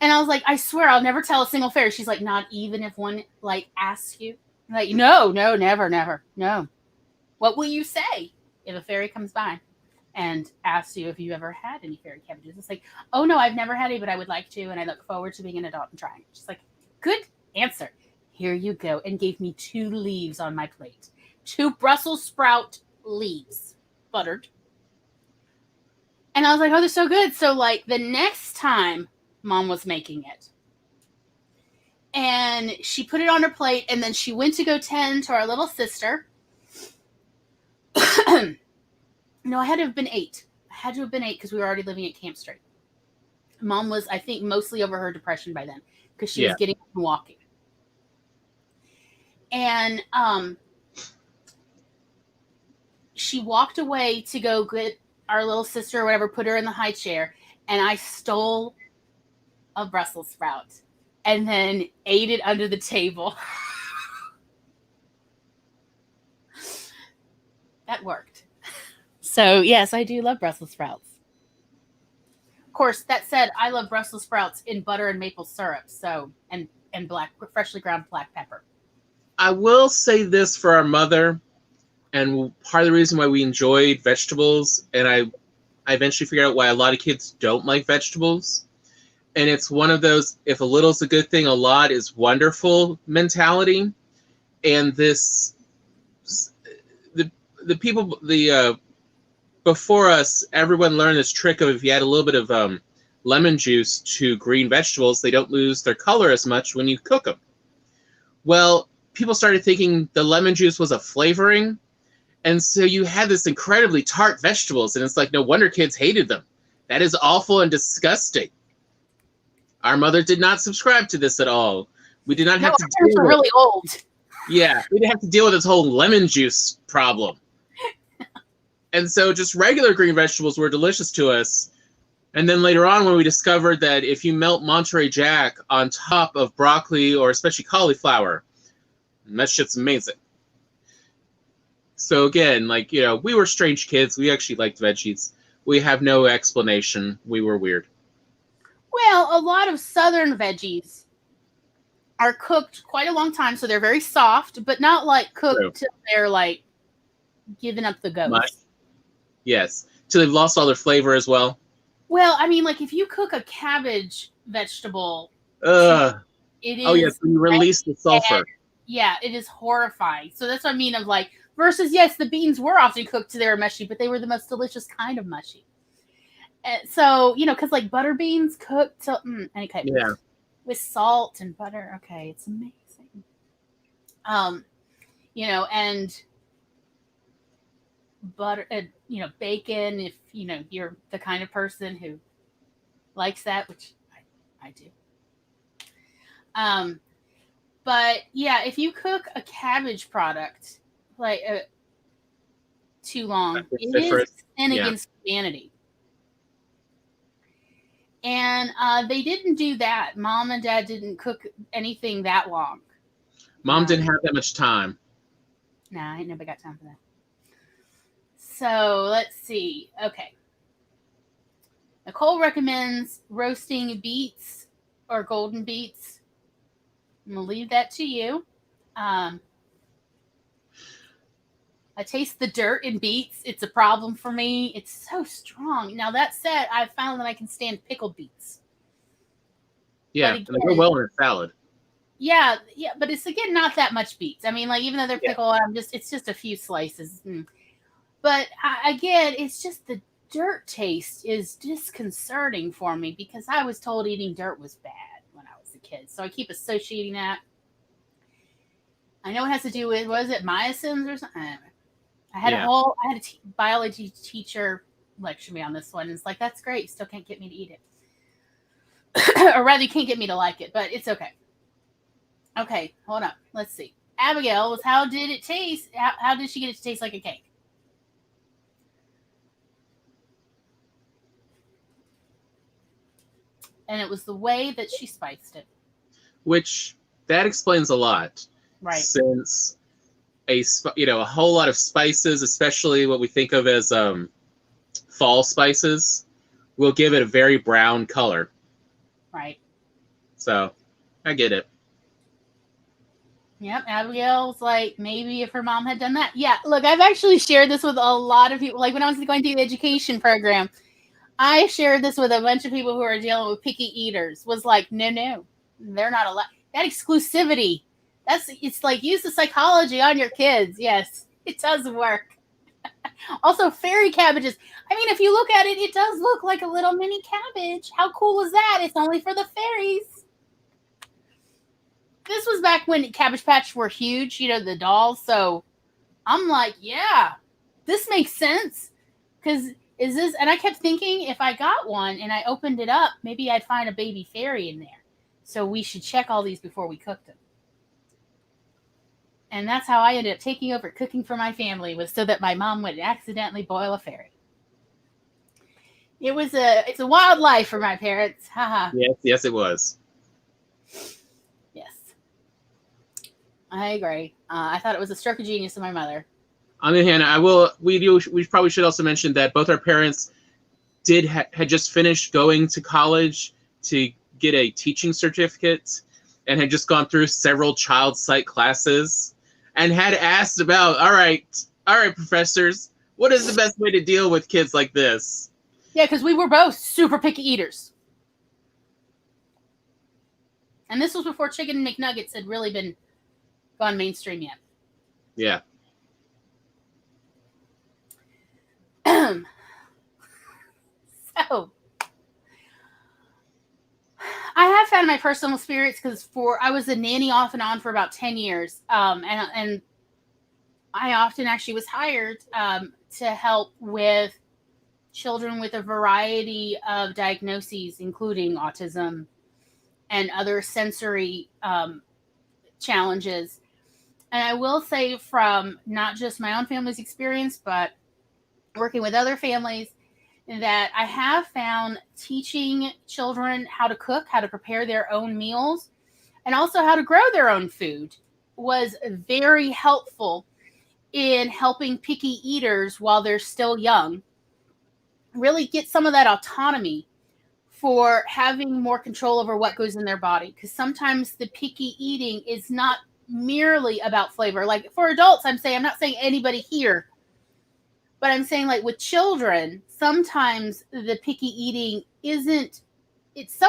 And I was like, I swear I'll never tell a single fairy. She's like, not even if one asks you? I'm like, no, never. No. What will you say if a fairy comes by and asks you if you ever had any fairy cabbages? It's like, oh no, I've never had any, but I would like to, and I look forward to being an adult and trying. She's like, good answer. Here you go. And gave me 2 leaves on my plate. 2 Brussels sprout leaves. Buttered. And I was like, oh, they're so good. So, the next time Mom was making it, and she put it on her plate, and then she went to go tend to our little sister. No, I had to have been 8. I had to have been 8 because we were already living at Camp Street. Mom was, I think, mostly over her depression by then because she was getting up and walking. And she walked away to go get our little sister or whatever, put her in the high chair. and I stole a Brussels sprout and then ate it under the table. That worked. So, yes, I do love Brussels sprouts. Of course, that said, I love Brussels sprouts in butter and maple syrup, so and freshly ground black pepper. I will say this for our mother, and part of the reason why we enjoyed vegetables, and I eventually figured out why a lot of kids don't like vegetables. And it's one of those, if a little is a good thing, a lot is wonderful mentality. And this, the people, before us, everyone learned this trick of if you add a little bit of lemon juice to green vegetables, they don't lose their color as much when you cook them. Well, people started thinking the lemon juice was a flavoring. And so you had this incredibly tart vegetables, and it's like, no wonder kids hated them. That is awful and disgusting. Our mother did not subscribe to this at all. We did not have to deal with really old. Yeah, we didn't have to deal with this whole lemon juice problem. And so just regular green vegetables were delicious to us. And then later on, when we discovered that if you melt Monterey Jack on top of broccoli or especially cauliflower, that shit's amazing. So again, like, you know, we were strange kids. We actually liked veggies. We have no explanation. We were weird. Well, a lot of southern veggies are cooked quite a long time, so they're very soft, but not like cooked till they're like giving up the ghost. Much. Yes, till they've lost all their flavor as well. Well, I mean, like if you cook a cabbage vegetable, it is. Oh yes, when you release the sulfur. Yeah, it is horrifying. So that's what I mean of like, versus, yes, the beans were often cooked to they were mushy, but they were the most delicious kind of mushy. And so, you know, because like butter beans cooked till, okay, yeah, with salt and butter. Okay, it's amazing. You know, and butter, you know, bacon, if, you know, you're the kind of person who likes that, which I do. But yeah, if you cook a cabbage product like too long, it is a sin against humanity. And they didn't do that. Mom and Dad didn't cook anything that long. Mom didn't have that much time. Nah, I ain't never got time for that. So let's see. Okay. Nicole recommends roasting beets or golden beets. I'm going to leave that to you. I taste the dirt in beets. It's a problem for me. It's so strong. Now, that said, I've found that I can stand pickled beets. Yeah, again, and they go well in a salad. Yeah, but it's, again, not that much beets. I mean, like, even though they're pickled, it's just a few slices. But, again, it's just the dirt taste is disconcerting for me because I was told eating dirt was bad when I was a kid. So I keep associating that. I know it has to do with, what is it, myosins or something? I don't know. I had a biology teacher lecture me on this one. It's like, that's great. You still can't get me to eat it. Or rather, you can't get me to like it, but it's okay. Okay, hold up. Let's see. Abigail was, how did it taste? How did she get it to taste like a cake? And it was the way that she spiced it. Which, that explains a lot. Right. Since a whole lot of spices, especially what we think of as fall spices, will give it a very brown color. Right. So, I get it. Yep, Abigail's like, maybe if her mom had done that. Yeah, look, I've actually shared this with a lot of people. Like when I was going through the education program, I shared this with a bunch of people who are dealing with picky eaters. Was like, no, they're not allowed. That exclusivity. It's like, use the psychology on your kids. Yes, it does work. Also, fairy cabbages. I mean, if you look at it, it does look like a little mini cabbage. How cool is that? It's only for the fairies. This was back when Cabbage Patch were huge, you know, the dolls. So I'm like, yeah, this makes sense. Because and I kept thinking if I got one and I opened it up, maybe I'd find a baby fairy in there. So we should check all these before we cooked them. And that's how I ended up taking over cooking for my family, was so that my mom would accidentally boil a fairy. It's a wild life for my parents. Haha. Yes, it was. Yes. I agree. I thought it was a stroke of genius of my mother. On the other hand, we probably should also mention that both our parents had just finished going to college to get a teaching certificate and had just gone through several child psych classes and had asked about, all right, professors, what is the best way to deal with kids like this? Yeah, because we were both super picky eaters. And this was before Chicken McNuggets had really gone mainstream yet. Yeah. So, I have found my personal experience because I was a nanny off and on for about 10 years. And I often actually was hired to help with children with a variety of diagnoses, including autism and other sensory challenges. And I will say, from not just my own family's experience, but working with other families, that I have found teaching children how to cook, how to prepare their own meals, and also how to grow their own food was very helpful in helping picky eaters while they're still young really get some of that autonomy for having more control over what goes in their body. Because sometimes the picky eating is not merely about flavor. Like for adults, I'm not saying anybody here, but I'm saying, like, with children, sometimes the picky eating it's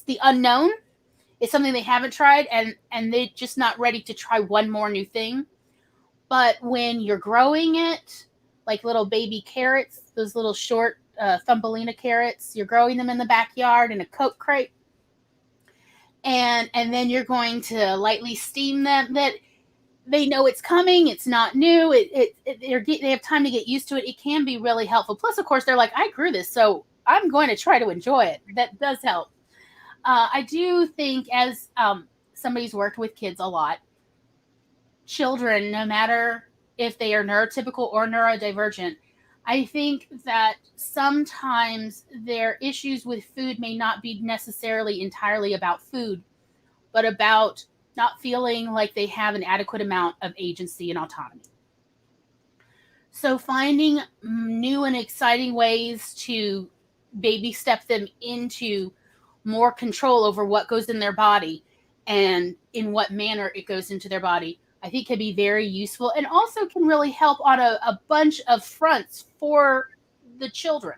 the unknown. It's something they haven't tried, and they're just not ready to try one more new thing. But when you're growing it, like little baby carrots, those little short Thumbelina carrots, you're growing them in the backyard in a Coke crate, and then you're going to lightly steam them, that they know it's coming. It's not new. They have time to get used to it. It can be really helpful. Plus, of course, they're like, I grew this, so I'm going to try to enjoy it. That does help. I do think, as somebody who's worked with kids a lot, children, no matter if they are neurotypical or neurodivergent, I think that sometimes their issues with food may not be necessarily entirely about food, but about not feeling like they have an adequate amount of agency and autonomy. So finding new and exciting ways to baby step them into more control over what goes in their body and in what manner it goes into their body, I think can be very useful, and also can really help on a bunch of fronts for the children.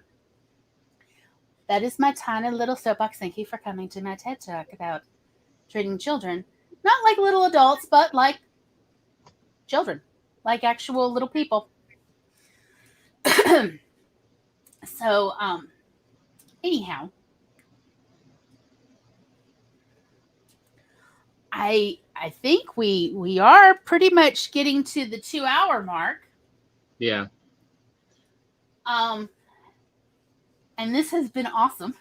That is my tiny little soapbox. Thank you for coming to my TED Talk about treating children. Not like little adults, but like children, like actual little people. So, anyhow, I think we are pretty much getting to the 2-hour mark. Yeah. And this has been awesome.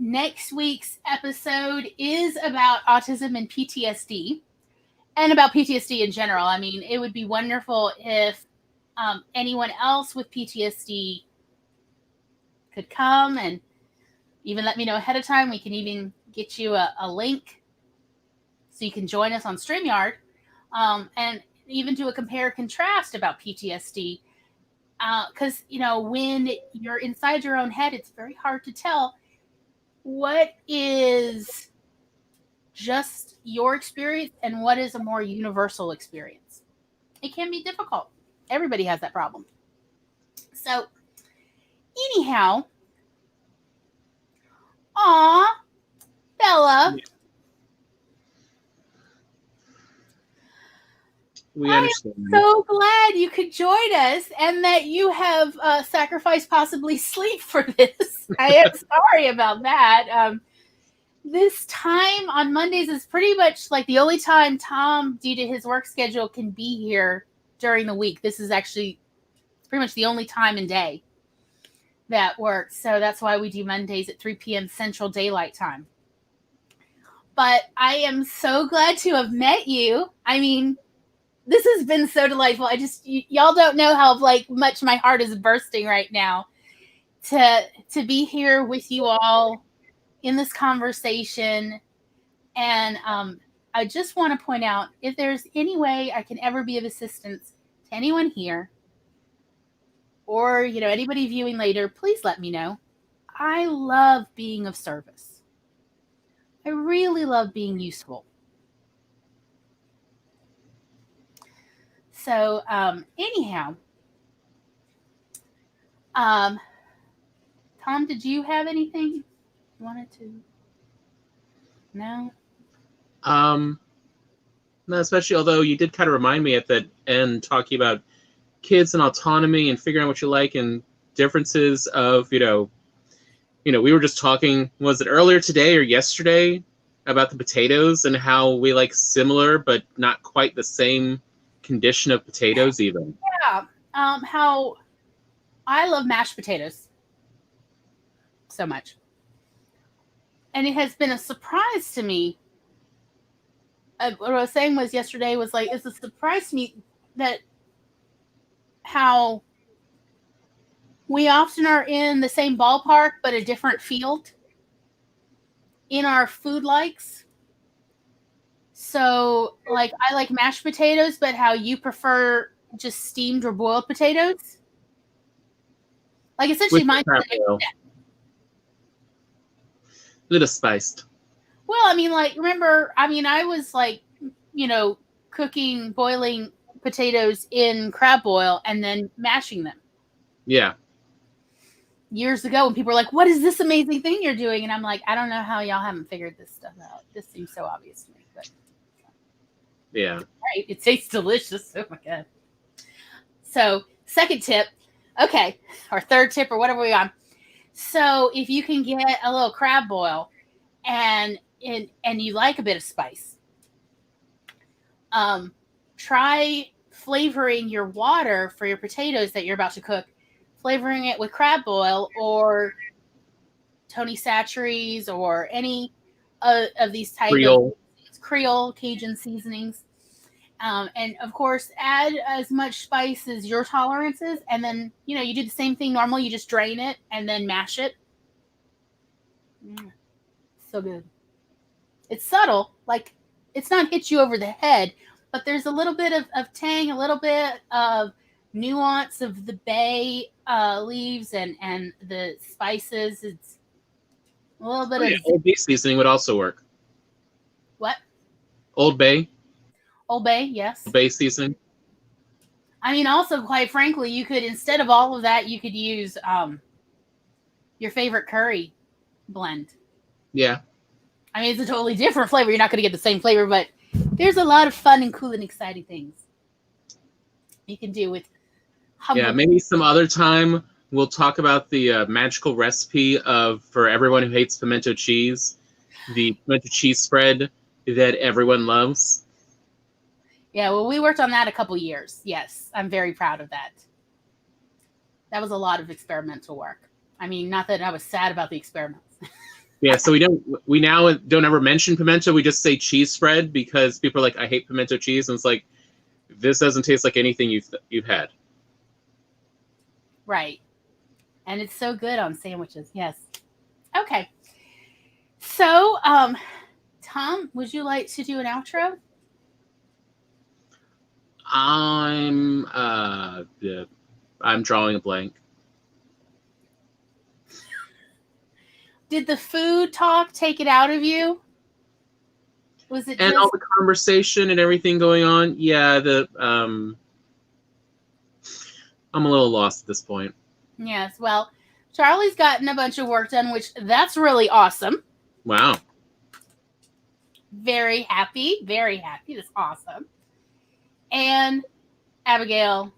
Next week's episode is about autism and PTSD, and about PTSD in general. I mean, it would be wonderful if anyone else with PTSD could come and even let me know ahead of time. We can even get you a link so you can join us on StreamYard, and even do a compare contrast about PTSD. Because, when you're inside your own head, it's very hard to tell what is just your experience and what is a more universal experience. It can be difficult. Everybody has that problem. So, anyhow, Bella. Yeah. We understand. I'm so glad you could join us, and that you have sacrificed possibly sleep for this. I am sorry about that. This time on Mondays is pretty much like the only time Tom, due to his work schedule, can be here during the week. This is actually pretty much the only time and day that works. So that's why we do Mondays at 3 p.m. Central Daylight Time. But I am so glad to have met you. I mean, this has been so delightful. I just y'all don't know how like much my heart is bursting right now to be here with you all in this conversation. And I just want to point out, if there's any way I can ever be of assistance to anyone here, or anybody viewing later, please let me know. I love being of service. I really love being useful. So anyhow, Tom, did you have anything you wanted to? No? No, especially although you did kind of remind me at the end talking about kids and autonomy and figuring out what you like and differences of, we were just talking, was it earlier today or yesterday, about the potatoes and how we like similar but not quite the same condition of potatoes even. Yeah. How I love mashed potatoes so much. And it has been a surprise to me. What I was saying was yesterday was like, it's a surprise to me that how we often are in the same ballpark, but a different field in our food likes. So like, I like mashed potatoes, but how you prefer just steamed or boiled potatoes. Like essentially mine's a little spiced. Well, I mean, like, remember, I was like, boiling potatoes in crab boil and then mashing them. Yeah. Years ago when people were like, what is this amazing thing you're doing? And I'm like, I don't know how y'all haven't figured this stuff out. This seems so obvious to me. But yeah. Right. It tastes delicious. Oh my God. So second tip. Okay. Or third tip or whatever we're on. So if you can get a little crab boil and you like a bit of spice, try flavoring your water for your potatoes that you're about to cook, flavoring it with crab boil or Tony Chachere's or any of these types of Creole Cajun seasonings. And of course, add as much spice as your tolerance is. And then, you do the same thing normally. You just drain it and then mash it. So good. It's subtle. Like, it's not hit you over the head, but there's a little bit of tang, a little bit of nuance of the bay leaves and the spices. It's a little bit of... Old Bay seasoning would also work. What? Old Bay. Old Bay, yes. Old Bay seasoning. I mean, also, quite frankly, you could, instead of all of that, you could use your favorite curry blend. Yeah. I mean, it's a totally different flavor. You're not going to get the same flavor, but there's a lot of fun and cool and exciting things you can do with humble. Yeah, maybe some other time we'll talk about the magical recipe for everyone who hates pimento cheese, the pimento cheese spread that everyone loves. Yeah, well, we worked on that a couple years. Yes, I'm very proud of that. That was a lot of experimental work. I mean, not that I was sad about the experiments. Yeah, so we now don't ever mention pimento. We just say cheese spread because people are like, I hate pimento cheese. And it's like, this doesn't taste like anything you've had. Right. And it's so good on sandwiches. Yes. Okay. So, Tom, would you like to do an outro? I'm drawing a blank. Did the food talk take it out of you? Was it and all the conversation and everything going on? Yeah, I'm a little lost at this point. Yes, well, Charlie's gotten a bunch of work done, which that's really awesome. Wow. Very happy. Very happy. That's awesome. And Abigail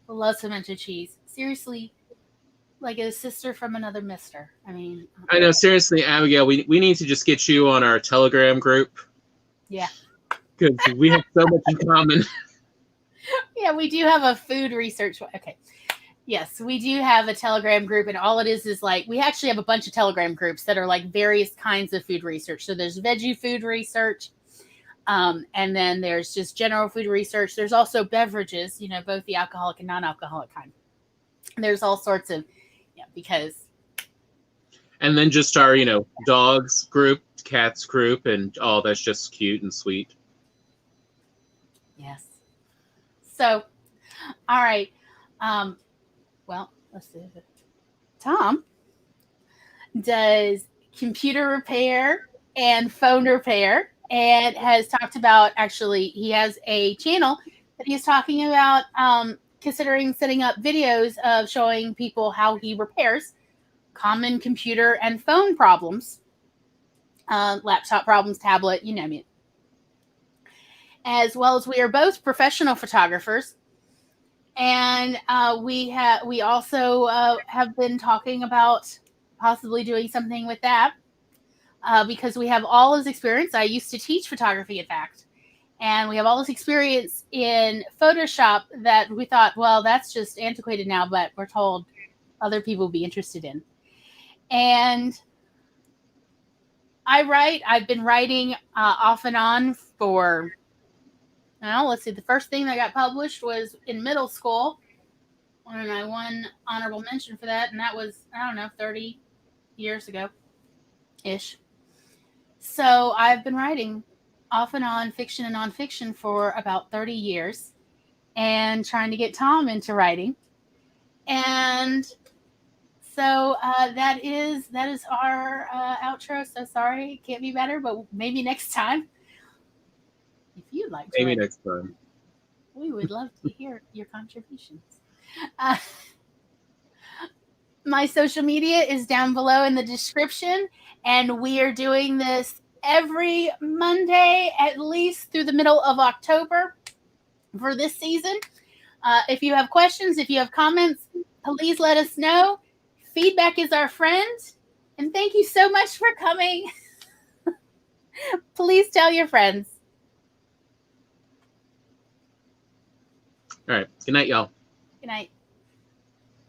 loves pimento cheese. Seriously, like a sister from another mister. I mean, I know. Seriously, Abigail, we need to just get you on our Telegram group. Yeah. Because we have so much in common. Yeah, we do have a food research. Okay. Yes, we do have a Telegram group, and all it is like, we actually have a bunch of Telegram groups that are like various kinds of food research. So there's veggie food research. And then there's just general food research. There's also beverages, both the alcoholic and non-alcoholic kind. There's all sorts of, because. And then just our, dogs group, cats group, and all that's just cute and sweet. Yes. So, all right. Well, let's see. Tom does computer repair and phone repair, and has talked about, actually, he has a channel that he's talking about considering setting up videos of showing people how he repairs common computer and phone problems, laptop problems, tablet, you name it. As well as we are both professional photographers, and we also have been talking about possibly doing something with that, because we have all this experience. I used to teach photography, in fact, and we have all this experience in Photoshop that we thought, well, that's just antiquated now, but we're told other people will be interested in. And I've been writing off and on for, let's see, the first thing that got published was in middle school, and I won honorable mention for that, and that was, 30 years ago-ish. So I've been writing off and on fiction and nonfiction for about 30 years, and trying to get Tom into writing. And so that is our outro. So sorry, it can't be better, but maybe next time, if you'd like to. Maybe next time. We would love to hear your contributions. My social media is down below in the description, and we are doing this every Monday, at least through the middle of October for this season. If you have questions, if you have comments, please let us know. Feedback is our friend, and thank you so much for coming. Please tell your friends. All right. Good night, y'all. Good night.